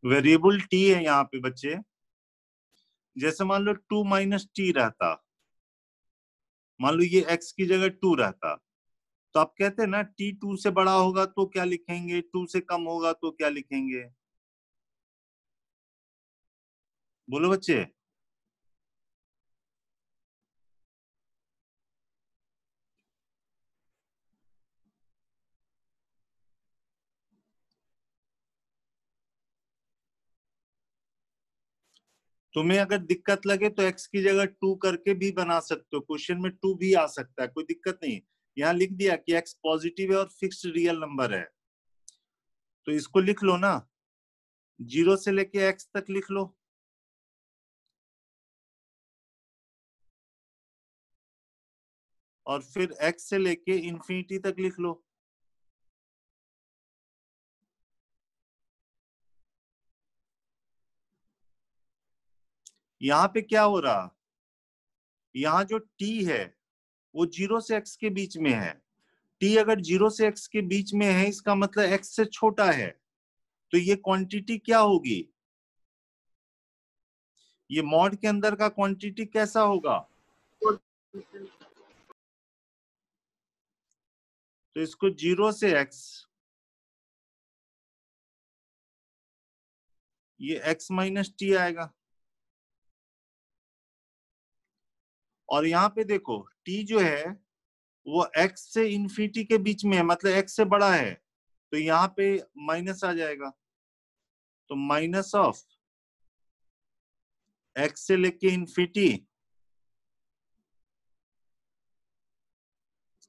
वेरिएबल टी है यहाँ पे बच्चे। जैसे मान लो 2 माइनस टी रहता, मान लो ये x की जगह 2 रहता, तो आप कहते हैं ना t 2 से बड़ा होगा तो क्या लिखेंगे, 2 से कम होगा तो क्या लिखेंगे? बोलो बच्चे। तुम्हें अगर दिक्कत लगे तो x की जगह 2 करके भी बना सकते हो, क्वेश्चन में 2 भी आ सकता है, कोई दिक्कत नहीं। यहाँ लिख दिया कि x पॉजिटिव है और फिक्स्ड रियल नंबर है, तो इसको लिख लो ना, 0 से लेके x तक लिख लो। और फिर x से लेके इंफिनिटी तक लिख लो। यहाँ पे क्या हो रहा, यहाँ जो t है वो 0 से x के बीच में है। t अगर 0 से x के बीच में है, इसका मतलब x से छोटा है, तो ये क्वांटिटी क्या होगी? ये मॉड के अंदर का क्वांटिटी कैसा होगा? तो इसको 0 से x, ये x माइनस टी आएगा। और यहाँ पे देखो t जो है वो x से इन्फिनिटी के बीच में है, मतलब x से बड़ा है, तो यहाँ पे माइनस आ जाएगा, तो माइनस ऑफ x से लेके इन्फिनिटी,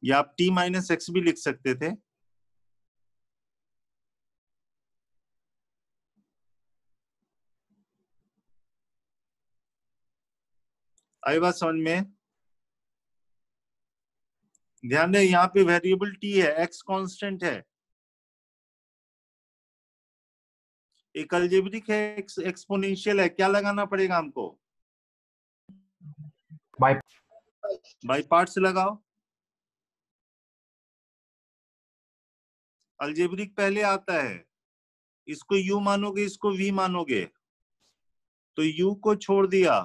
या आप t माइनस एक्स भी लिख सकते थे। आई बात समझ में? ध्यान दें यहाँ पे वेरिएबल t है, x कांस्टेंट है, एक अलजेब्रिक है, एक्सपोनेंशियल है, क्या लगाना पड़ेगा हमको? बाय पार्ट्स लगाओ। अलजेब्रिक पहले आता है, इसको u मानोगे, इसको v मानोगे, तो u को छोड़ दिया,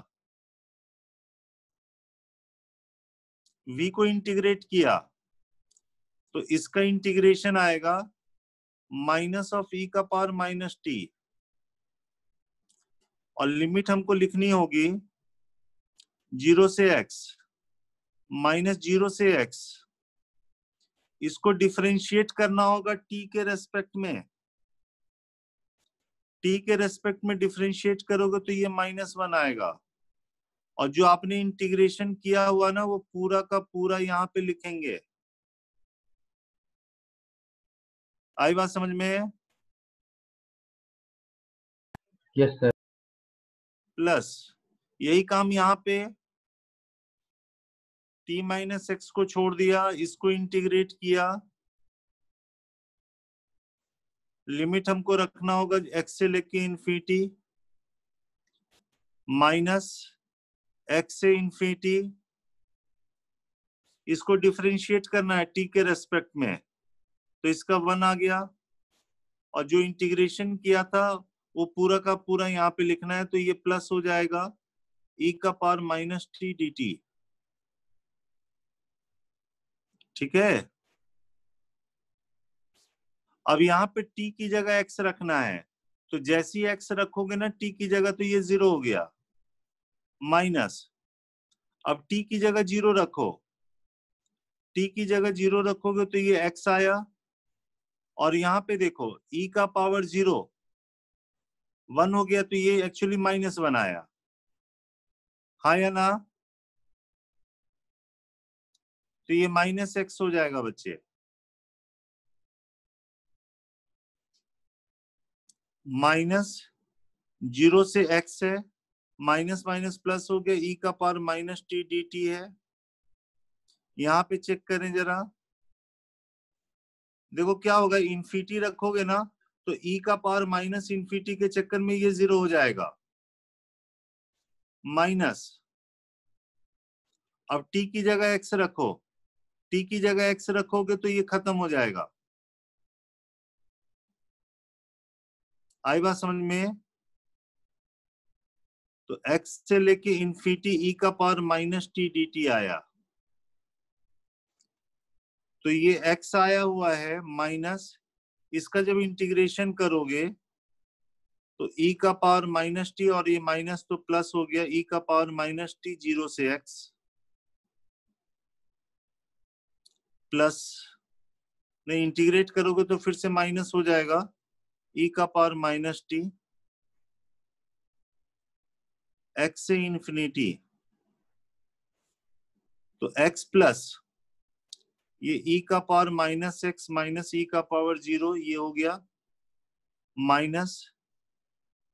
v को इंटीग्रेट किया, तो इसका इंटीग्रेशन आएगा माइनस ऑफ e का पावर माइनस टी, और लिमिट हमको लिखनी होगी 0 से x माइनस 0 से x, इसको डिफरेंशिएट करना होगा t के रेस्पेक्ट में, t के रेस्पेक्ट में डिफरेंशिएट करोगे तो ये -1 आएगा, और जो आपने इंटीग्रेशन किया हुआ ना वो पूरा का पूरा यहाँ पे लिखेंगे। आई बात समझ में? Yes sir. प्लस यही काम यहाँ पे t माइनस एक्स को छोड़ दिया, इसको इंटीग्रेट किया, लिमिट हमको रखना होगा x से लेके इन्फिनिटी, माइनस x से इन्फिनिटी, इसको डिफरेंशिएट करना है t के रेस्पेक्ट में, तो इसका 1 आ गया, और जो इंटीग्रेशन किया था वो पूरा का पूरा यहाँ पे लिखना है, तो ये प्लस हो जाएगा e का power minus T D T. ठीक है, अब यहाँ पे t की जगह x रखना है, तो जैसे ही x रखोगे ना t की जगह, तो ये 0 हो गया, माइनस, अब t की जगह 0 रखो, t की जगह 0 रखोगे तो ये x आया, और यहाँ पे देखो e का पावर 0 1 हो गया, तो ये एक्चुअली -1 आया, हाँ या ना? तो ये -x हो जाएगा बच्चे, -0 से x है, माइनस माइनस प्लस हो गया, e का power minus T D T है। यहाँ पे चेक करें जरा, देखो क्या होगा, इन्फिनिटी रखोगे ना तो e का पावर माइनस इन्फिनिटी के चक्कर में ये 0 हो जाएगा, माइनस, अब t की जगह x रखो, t की जगह x रखोगे तो ये खत्म हो जाएगा, आई बात समझ में? तो x से लेके इन्फिनिटी e का पावर माइनस टी dt आया, तो ये x आया हुआ है माइनस, इसका जब इंटीग्रेशन करोगे तो e का पावर माइनस टी, और ये माइनस तो प्लस हो गया, e का पावर माइनस टी 0 से x प्लस, नहीं इंटीग्रेट करोगे तो फिर से माइनस हो जाएगा, e का पावर माइनस टी x से इन्फिनिटी, तो x प्लस ये e का power minus x minus e का पावर 0, ये हो गया माइनस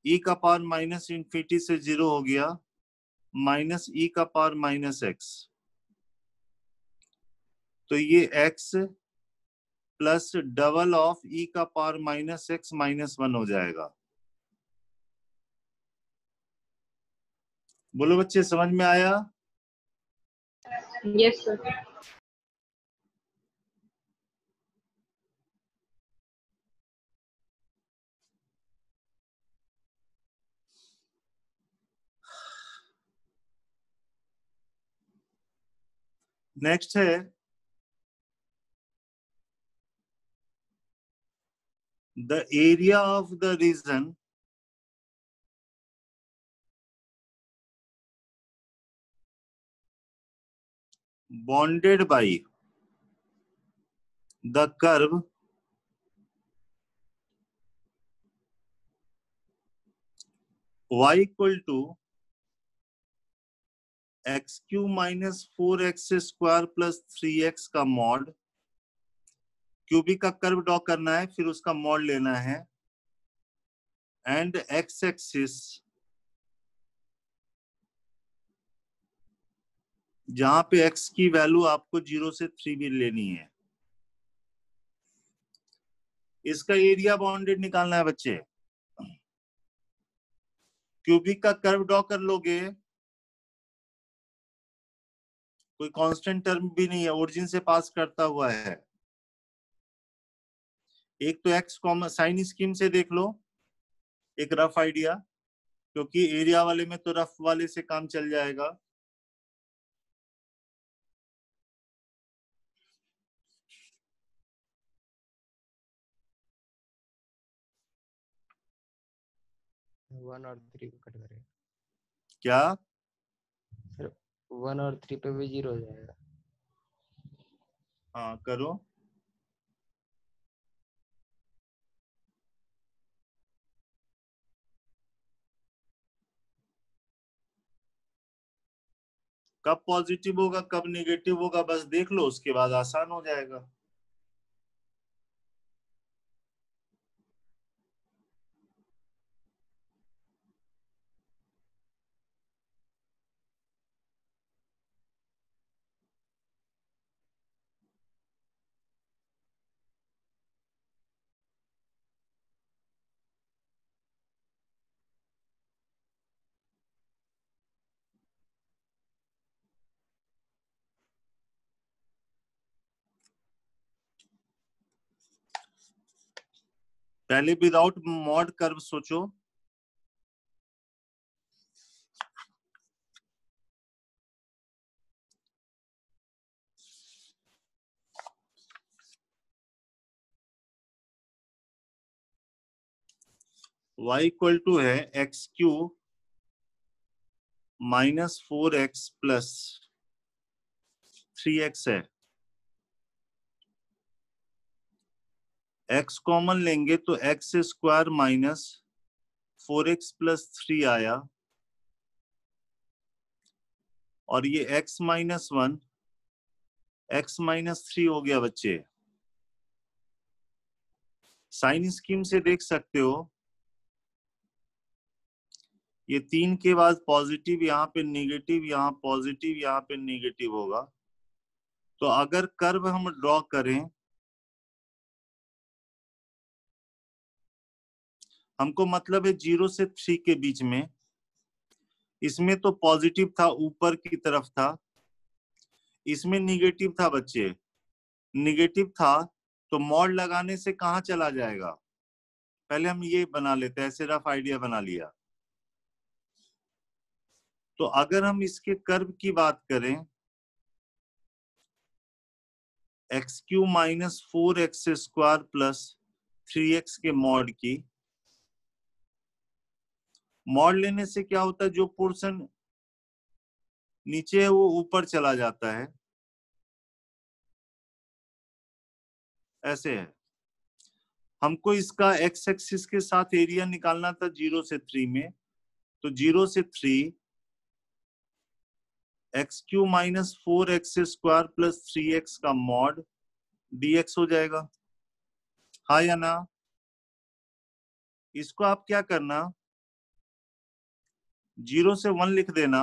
e का पावर माइनस इन्फिनिटी से 0 हो गया माइनस e का पावर माइनस एक्स, तो ये x plus double of e का पावर माइनस एक्स माइनस 1 हो जाएगा। बोलो बच्चे, समझ में आया? Yes, sir. नेक्स्ट है the area of the region bounded by the curve y equal to X cube minus 4x square plus 3x का मॉड, क्यूबिक का कर्व ड्रॉ करना है, फिर उसका मॉड लेना है, एंड एक्स एक्सिस जहां पे x की वैल्यू आपको 0 से 3 भी लेनी है। इसका एरिया बाउंडेड निकालना है बच्चे। क्यूबिक का कर्व ड्रॉ कर लोगे, कोई कांस्टेंट टर्म भी नहीं है, ओरिजिन से पास करता हुआ है। एक तो एक्स कॉमन साइन स्कीम से देख लो, एक रफ आइडिया, क्योंकि एरिया वाले में तो रफ वाले से काम चल जाएगा। वन और 3 को कट करेगा क्या? सर, 1 और 3 पे भी 0 हो जाएगा। हाँ करो। कब पॉजिटिव होगा कब नेगेटिव होगा बस देख लो, उसके बाद आसान हो जाएगा। पहले विदाउट मॉड कर्व सोचो। y इक्वल टू है x cube minus 4x plus 3x है। x कॉमन लेंगे तो x square minus 4x plus 3 आया, और ये x माइनस 1 x माइनस 3 हो गया बच्चे। साइन स्कीम से देख सकते हो, ये 3 के बाद पॉजिटिव, यहाँ पे नेगेटिव, यहाँ पॉजिटिव, यहाँ पे नेगेटिव होगा। तो अगर कर्व हम ड्रॉ करें, हमको मतलब है 0 से 3 के बीच में, इसमें तो पॉजिटिव था, ऊपर की तरफ था, इसमें निगेटिव था बच्चे। निगेटिव था तो मॉड लगाने से कहाँ चला जाएगा? पहले हम ये बना लेते हैं, ऐसे रफ आइडिया बना लिया। तो अगर हम इसके कर्व की बात करें, x cube minus 4x² plus 3x के मॉड की, मॉड लेने से क्या होता है, जो पोर्शन नीचे है वो ऊपर चला जाता है, ऐसे है। हमको इसका एक्स एक्सिस के साथ एरिया निकालना था 0 से 3 में, तो 0 से 3 x cube minus 4x² plus 3x का मॉड dx हो जाएगा, हाँ या ना? इसको आप क्या करना, 0 से 1 लिख देना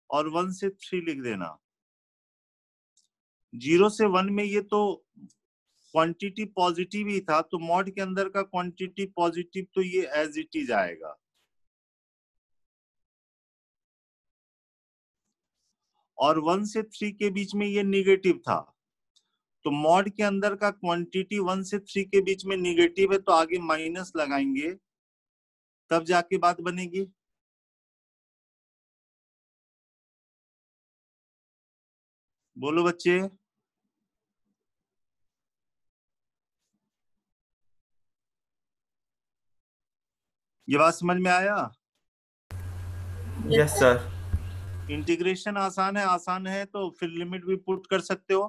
और 1 से 3 लिख देना। 0 से 1 में ये तो क्वांटिटी पॉजिटिव ही था, तो मॉड के अंदर का क्वांटिटी पॉजिटिव, तो ये एज इट इज आएगा। और 1 से 3 के बीच में ये निगेटिव था, तो मॉड के अंदर का क्वांटिटी 1 से 3 के बीच में निगेटिव है, तो आगे माइनस लगाएंगे तब जाके बात बनेगी। बोलो बच्चे, ये बात समझ में आया? Yes sir. इंटीग्रेशन आसान है तो फिर लिमिट भी पुट कर सकते हो।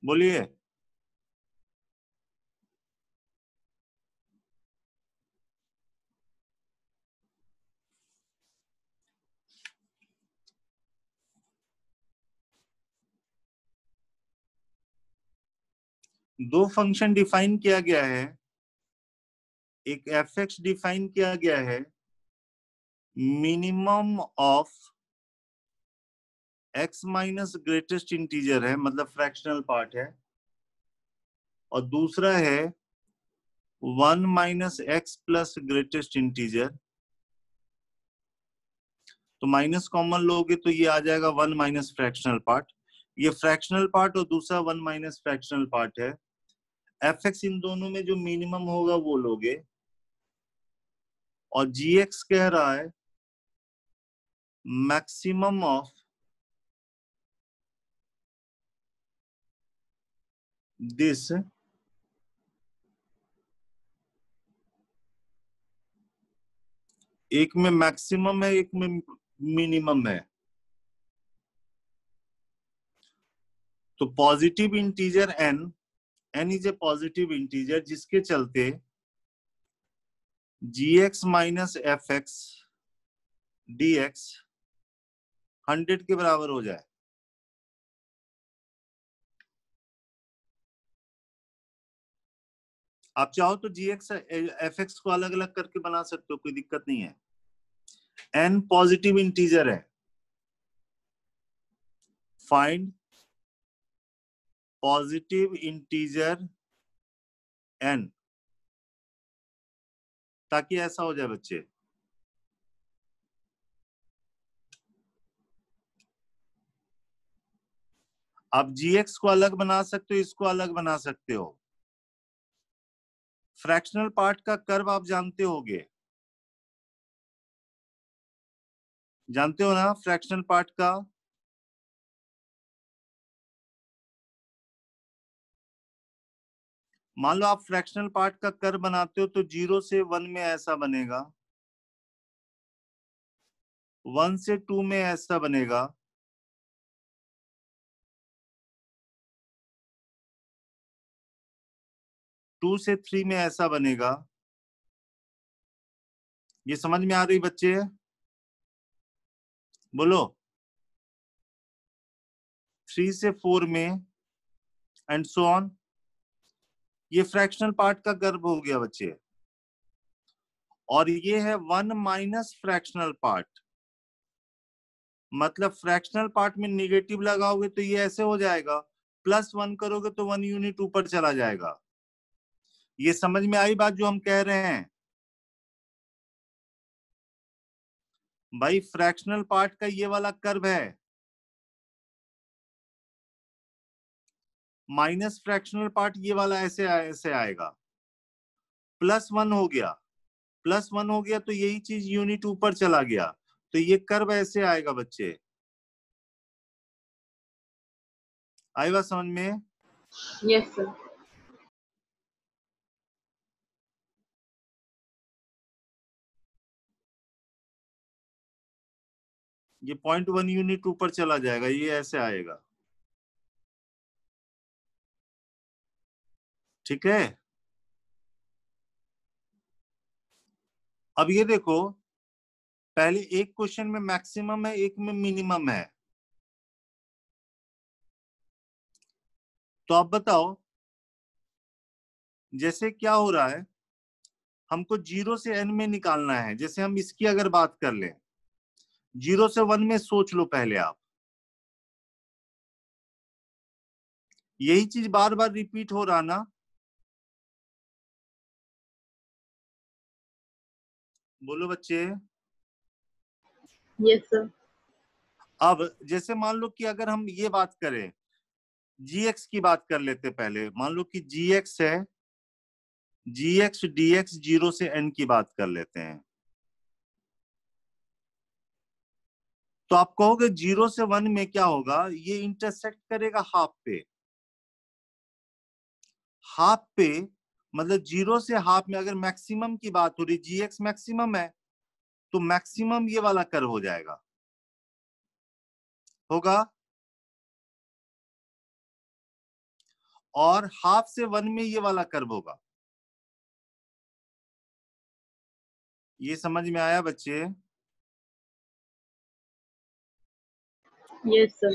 बोलिए। दो फंक्शन डिफाइन किया गया है, एक fx डिफाइन किया गया है, minimum of x minus greatest integer है, मतलब फ्रैक्शनल पार्ट है, और दूसरा है 1 minus x plus greatest integer. तो माइनस कॉमन लोगे तो ये आ जाएगा 1 माइनस फ्रैक्शनल पार्ट, ये फ्रैक्शनल पार्ट और दूसरा 1 माइनस फ्रैक्शनल पार्ट है। fx इन दोनों में जो मिनिमम होगा वो लोगे, और gx कह रहा है मैक्सिमम ऑफ दिस एक में मैक्सिमम है, एक में मिनिमम है। तो positive integer n is A positive integer, जिसके चलते gx माइनस fx dx 100 के बराबर हो जाए। आप चाहो तो gx fx को अलग अलग करके बना सकते हो, कोई दिक्कत नहीं है। n पॉजिटिव इंटीजर है, फाइंड पॉजिटिव इंटीजर n, ताकि ऐसा हो जाए बच्चे। आप gx को अलग बना सकते हो, इसको अलग बना सकते हो। फ्रैक्शनल पार्ट का कर्व आप जानते होगे, जानते हो ना फ्रैक्शनल पार्ट का? मान लो आप फ्रैक्शनल पार्ट का कर्व बनाते हो तो 0 से 1 में ऐसा बनेगा, 1 से 2 में ऐसा बनेगा, 2 से 3 में ऐसा बनेगा। ये समझ में आ रही बच्चे? बोलो। 3 से 4 में एंड सो ऑन। ये फ्रैक्शनल पार्ट का कर्व हो गया बच्चे, और ये है 1 माइनस फ्रैक्शनल पार्ट, मतलब फ्रैक्शनल पार्ट में निगेटिव लगाओगे तो ये ऐसे हो जाएगा, +1 करोगे तो 1 यूनिट ऊपर चला जाएगा। ये समझ में आई बात जो हम कह रहे हैं? भाई फ्रैक्शनल पार्ट का ये वाला कर्व है, माइनस फ्रैक्शनल पार्ट ये वाला ऐसे ऐसे आएगा, +1 हो गया, +1 हो गया तो यही चीज यूनिट ऊपर चला गया, तो ये कर्व ऐसे आएगा बच्चे। आई बात समझ में? Yes, sir. ये 0.1 यूनिट ऊपर चला जाएगा, ये ऐसे आएगा। ठीक है, अब ये देखो, पहले एक क्वेश्चन में मैक्सिमम है, एक में मिनिमम है, तो आप बताओ जैसे क्या हो रहा है, हमको 0 से n में निकालना है। जैसे हम इसकी अगर बात कर लें, 0 से 1 में सोच लो पहले आप, यही चीज बार बार रिपीट हो रहा ना? बोलो बच्चे। Yes, sir. अब जैसे मान लो कि अगर हम ये बात करें, gx की बात कर लेते पहले, मान लो कि gx है, gx dx 0 से n की बात कर लेते हैं, तो आप कहोगे 0 से 1 में क्या होगा, ये इंटरसेक्ट करेगा हाफ पे, हाफ पे मतलब 0 से हाफ में अगर मैक्सिमम की बात हो रही, gx मैक्सिमम है, तो मैक्सिमम ये वाला कर्व हो जाएगा, होगा। और हाफ से 1 में ये वाला कर्व होगा। ये समझ में आया बच्चे? Yes, sir.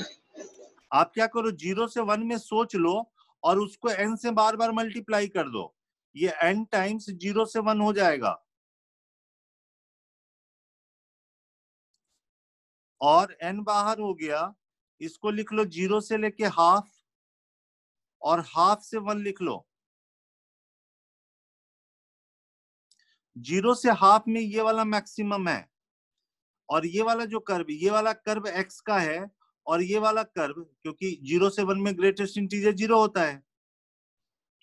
आप क्या करो, 0 से 1 में सोच लो और उसको n से बार बार मल्टीप्लाई कर दो, ये n टाइम्स 0 से 1 हो जाएगा, और n बाहर हो गया, इसको लिख लो 0 से लेके हाफ, और हाफ से 1 लिख लो। 0 से हाफ में ये वाला मैक्सिमम है, और ये वाला जो कर्व, ये वाला कर्व x का है, और ये वाला कर्व, क्योंकि 0 से 1 में ग्रेटेस्ट इंटीजर 0 होता है,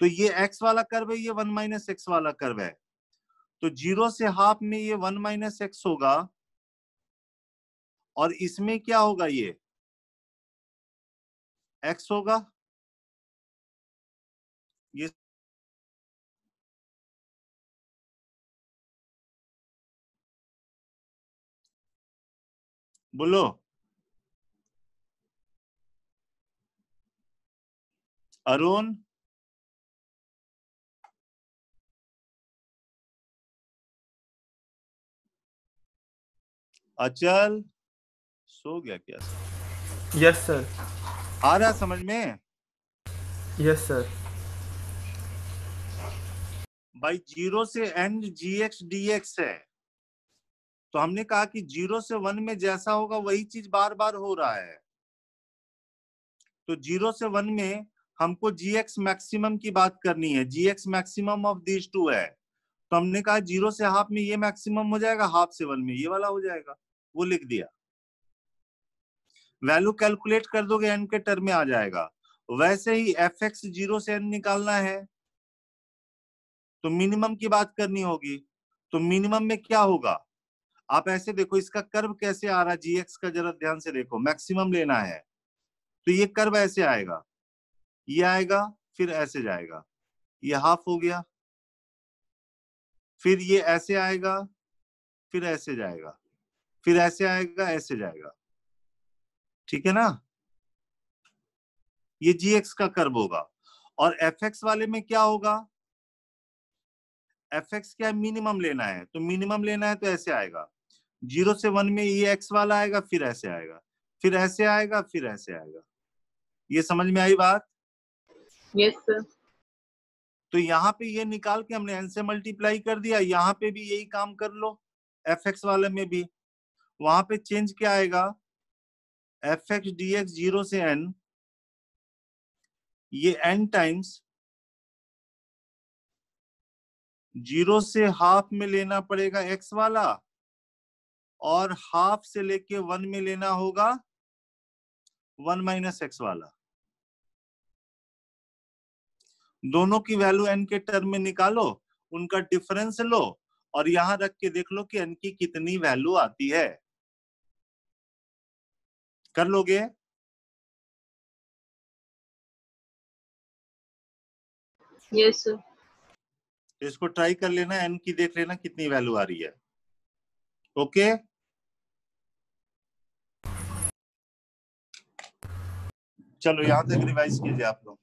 तो ये x वाला कर्व है, ये 1 - x वाला कर्व है, तो 0 से हाफ में ये 1 - x होगा, और इसमें क्या होगा, ये x होगा। ये बोलो अरुण, अचल, सो गया क्या? Yes sir. आ रहा समझ में? Yes sir. भाई 0 से n gx dx है, तो हमने कहा कि 0 से 1 में जैसा होगा वही चीज बार बार हो रहा है, तो 0 से 1 में हमको gx मैक्सिमम की बात करनी है, gx maximum of these two है, तो हमने कहा 0 से हाफ में ये मैक्सिमम हो जाएगा, हाफ से 1 में ये वाला हो जाएगा, वो लिख दिया। वैल्यू कैलकुलेट कर दोगे n के टर्म में आ जाएगा। वैसे ही fx 0 से n निकालना है तो मिनिमम की बात करनी होगी, तो मिनिमम में क्या होगा, आप ऐसे देखो इसका कर्व कैसे आ रहा है, gx का जरा ध्यान से देखो, मैक्सिमम लेना है तो ये कर्व ऐसे आएगा, ये आएगा, फिर ऐसे जाएगा, ये हाफ हो गया, फिर ये ऐसे आएगा, फिर ऐसे जाएगा, फिर ऐसे आएगा, ऐसे जाएगा, ठीक है ना? ये gx का कर्व होगा। और fx वाले में क्या होगा, fx क्या मिनिमम लेना है, तो मिनिमम लेना है तो ऐसे आएगा, 0 से 1 में ये x वाला आएगा, फिर ऐसे आएगा, फिर ऐसे आएगा, फिर ऐसे आएगा। ये समझ में आई बात? Yes, sir. तो यहाँ पे ये निकाल के हमने n से मल्टीप्लाई कर दिया, यहाँ पे भी यही काम कर लो, fx वाले में भी, वहां पे चेंज क्या आएगा, fx dx 0 से n, ये n टाइम्स 0 से हाफ में लेना पड़ेगा x वाला, और हाफ से लेके 1 में लेना होगा 1 - x वाला। दोनों की वैल्यू n के टर्म में निकालो, उनका डिफरेंस लो और यहां रख के देख लो कि n की कितनी वैल्यू आती है। कर लोगे? Yes, sir. तो इसको ट्राई कर लेना, n की देख लेना कितनी वैल्यू आ रही है। ओके, चलो यहां तक रिवाइज कीजिए आप लोग।